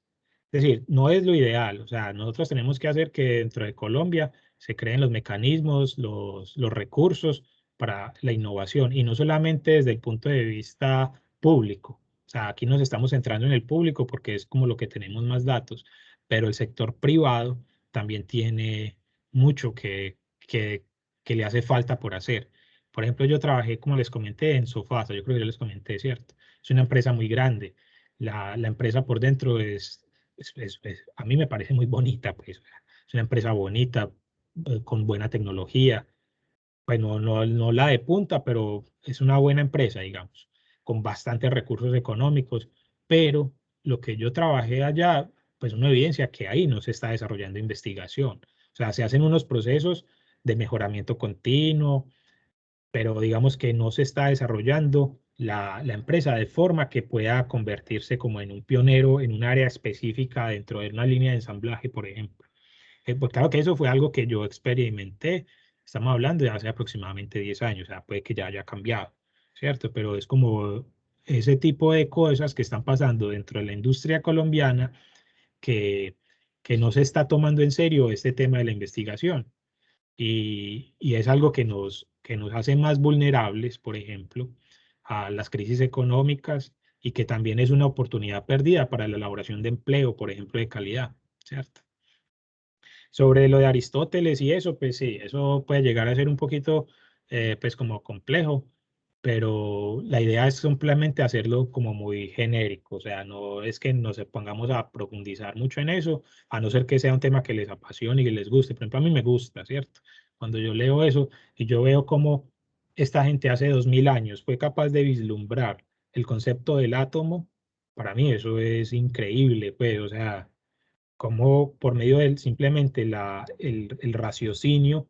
Es decir, no es lo ideal, o sea, nosotros tenemos que hacer que dentro de Colombia se creen los mecanismos, los recursos para la innovación, y no solamente desde el punto de vista público. O sea, aquí nos estamos centrando en el público porque es como lo que tenemos más datos, pero el sector privado también tiene mucho que le hace falta por hacer. Por ejemplo, yo trabajé, como les comenté, en Sofasa, yo creo que yo les comenté, ¿cierto? Es una empresa muy grande. La empresa por dentro a mí me parece muy bonita, pues. Es una empresa bonita, con buena tecnología. Bueno, no la de punta, pero es una buena empresa, digamos, con bastantes recursos económicos. Pero lo que yo trabajé allá, pues una evidencia que ahí no se está desarrollando investigación. O sea, se hacen unos procesos de mejoramiento continuo, pero digamos que no se está desarrollando la empresa de forma que pueda convertirse como en un pionero en un área específica dentro de una línea de ensamblaje, por ejemplo. Pues claro que eso fue algo que yo experimenté, estamos hablando de hace aproximadamente 10 años, o sea, puede que ya haya cambiado, ¿cierto? Pero es como ese tipo de cosas que están pasando dentro de la industria colombiana que, que no se está tomando en serio este tema de la investigación y es algo que nos hace más vulnerables, por ejemplo, a las crisis económicas y que también es una oportunidad perdida para la elaboración de empleo, por ejemplo, de calidad, ¿cierto? Sobre lo de Aristóteles y eso, pues sí, eso puede llegar a ser un poquito, pues como complejo, pero la idea es simplemente hacerlo como muy genérico, o sea, no es que nos pongamos a profundizar mucho en eso, a no ser que sea un tema que les apasione y que les guste. Por ejemplo, a mí me gusta, ¿cierto? Cuando yo leo eso y yo veo cómo esta gente hace 2000 años fue capaz de vislumbrar el concepto del átomo, para mí eso es increíble, pues, o sea, cómo por medio del simplemente el raciocinio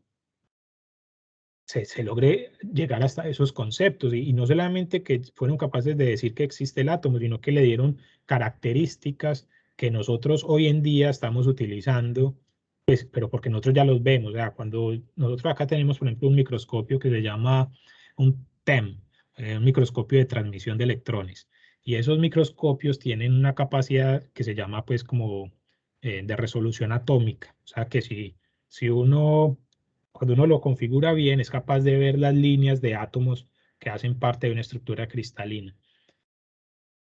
se logre llegar hasta esos conceptos y no solamente que fueron capaces de decir que existe el átomo, sino que le dieron características que nosotros hoy en día estamos utilizando, pues, pero porque nosotros ya los vemos, o sea, cuando nosotros acá tenemos, por ejemplo, un microscopio que se llama un TEM, un microscopio de transmisión de electrones, y esos microscopios tienen una capacidad que se llama, pues, como de resolución atómica, o sea, que si uno cuando uno lo configura bien, es capaz de ver las líneas de átomos que hacen parte de una estructura cristalina.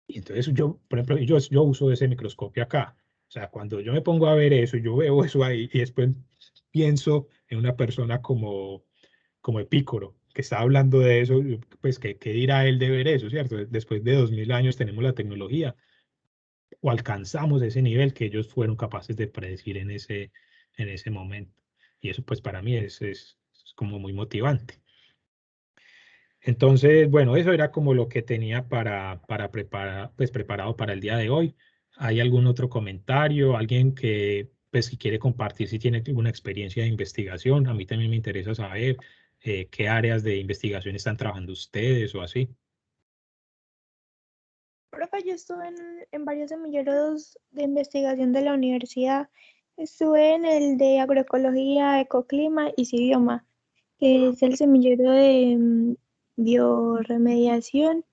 Y entonces yo, por ejemplo, yo uso ese microscopio acá. O sea, cuando yo me pongo a ver eso, yo veo eso ahí y después pienso en una persona como Epicuro, que está hablando de eso, pues, ¿qué dirá él de ver eso, cierto? Después de 2000 años tenemos la tecnología o alcanzamos ese nivel que ellos fueron capaces de predecir en ese momento. Y eso, pues, para mí es como muy motivante. Entonces, bueno, eso era como lo que tenía para preparar, pues preparado para el día de hoy. ¿Hay algún otro comentario? ¿Alguien que pues si quiere compartir, si tiene alguna experiencia de investigación. A mí también me interesa saber qué áreas de investigación están trabajando ustedes o así. Profe, yo estuve en varios semilleros de investigación de la universidad. Estuve en el de agroecología, ecoclima y Sibioma, que es el semillero de bioremediación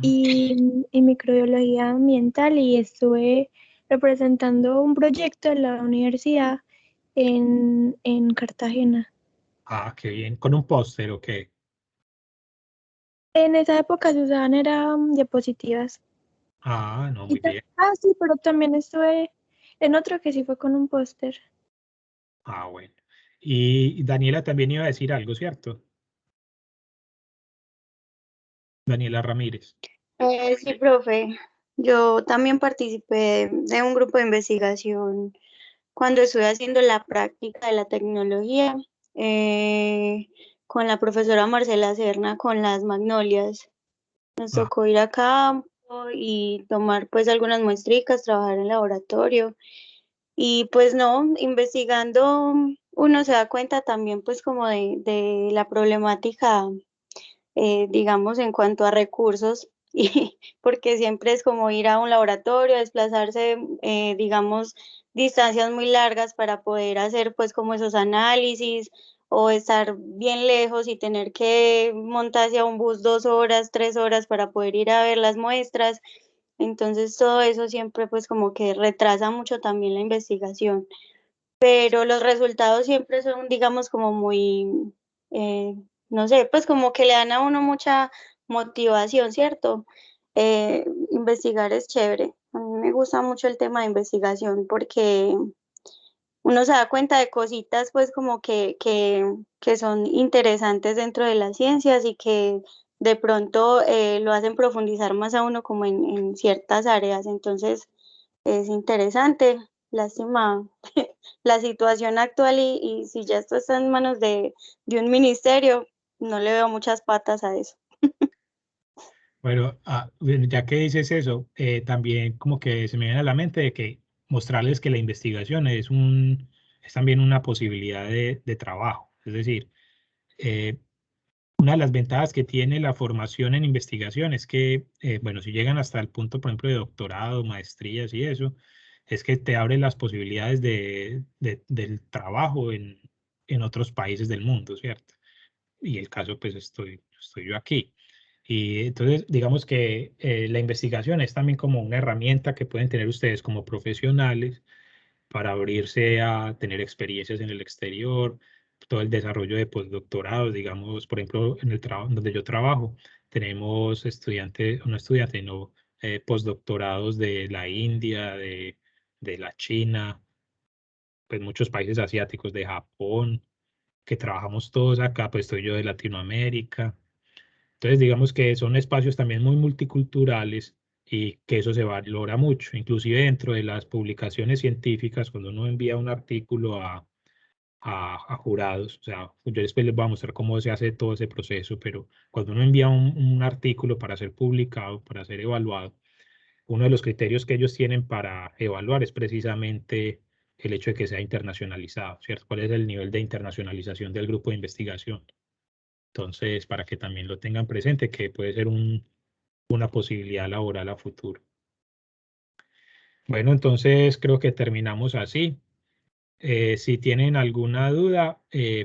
y microbiología ambiental, y estuve representando un proyecto en la universidad en Cartagena. Ah, qué bien. ¿Con un póster o qué? En esa época se usaban eran diapositivas. Ah, no, muy bien. Sí, pero también estuve en otro que sí fue con un póster. Ah, bueno. Y Daniela también iba a decir algo, ¿cierto? Daniela Ramírez. Sí, profe. Yo también participé de un grupo de investigación cuando estuve haciendo la práctica de la tecnología eh, con la profesora Marcela Serna con las magnolias. Nos Ah, tocó ir a campo y tomar pues algunas muestricas, trabajar en laboratorio y pues no, investigando uno se da cuenta también pues como de la problemática digamos, en cuanto a recursos, y porque siempre es como ir a un laboratorio, desplazarse, digamos, distancias muy largas para poder hacer pues como esos análisis o estar bien lejos y tener que montarse a un bus 2 horas, 3 horas para poder ir a ver las muestras. Entonces todo eso siempre pues como que retrasa mucho también la investigación, pero los resultados siempre son, digamos, como muy, eh, no sé, pues como que le dan a uno mucha motivación, ¿cierto? Investigar es chévere. A mí me gusta mucho el tema de investigación porque uno se da cuenta de cositas, pues como que son interesantes dentro de las ciencias y que de pronto lo hacen profundizar más a uno como en ciertas áreas. Entonces, es interesante. Lástima la situación actual y si ya esto está en manos de un ministerio, no le veo muchas patas a eso. bueno, bueno, ya que dices eso, también como que se me viene a la mente de que mostrarles que la investigación es también una posibilidad de trabajo. Es decir, eh, una de las ventajas que tiene la formación en investigación es que, bueno, si llegan hasta el punto, por ejemplo, de doctorado, maestrías y eso, es que te abre las posibilidades del trabajo en otros países del mundo, ¿cierto? Y el caso, pues estoy yo aquí. Y entonces, digamos que la investigación es también como una herramienta que pueden tener ustedes como profesionales para abrirse a tener experiencias en el exterior, todo el desarrollo de postdoctorados, digamos, por ejemplo, en el trabajo donde yo trabajo, tenemos estudiantes, no estudiantes, no, postdoctorados de la India, de la China, pues muchos países asiáticos, de Japón, que trabajamos todos acá, pues estoy yo de Latinoamérica. Entonces, digamos que son espacios también muy multiculturales y que eso se valora mucho, inclusive dentro de las publicaciones científicas, cuando uno envía un artículo a jurados, o sea, yo después les voy a mostrar cómo se hace todo ese proceso, pero cuando uno envía un artículo para ser publicado, para ser evaluado, uno de los criterios que ellos tienen para evaluar es precisamente el hecho de que sea internacionalizado, ¿cierto? ¿Cuál es el nivel de internacionalización del grupo de investigación? Entonces, para que también lo tengan presente, que puede ser una posibilidad laboral a futuro. Bueno, entonces creo que terminamos así. Si tienen alguna duda,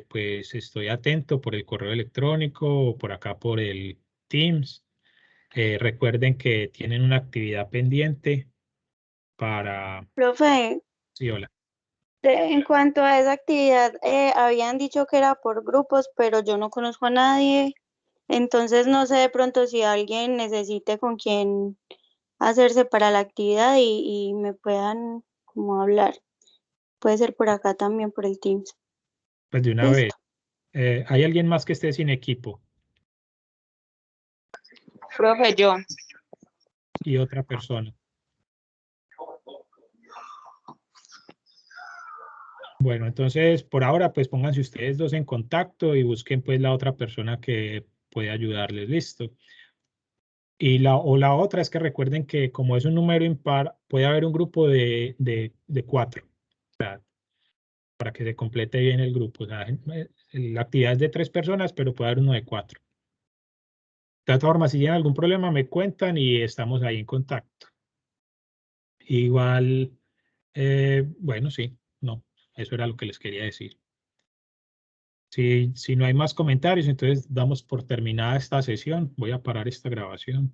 pues estoy atento por el correo electrónico o por acá por el Teams. Recuerden que tienen una actividad pendiente para... Profe, Sí, hola. en cuanto a esa actividad, habían dicho que era por grupos, pero yo no conozco a nadie, entonces no sé de pronto si alguien necesite con quién hacerse para la actividad y me puedan como hablar. Puede ser por acá también, por el Teams. Pues de una vez. Listo. ¿Hay alguien más que esté sin equipo Profe, yo. y otra persona? Bueno, entonces por ahora pues pónganse ustedes dos en contacto y busquen pues la otra persona que puede ayudarles, listo. Y la otra es que recuerden que como es un número impar, puede haber un grupo de 4. para que se complete bien el grupo. O sea, la actividad es de 3 personas, pero puede haber uno de 4. De todas formas, si tienen algún problema, me cuentan y estamos ahí en contacto. Igual, bueno, sí, no, eso era lo que les quería decir. Si no hay más comentarios, entonces damos por terminada esta sesión. Voy a parar esta grabación.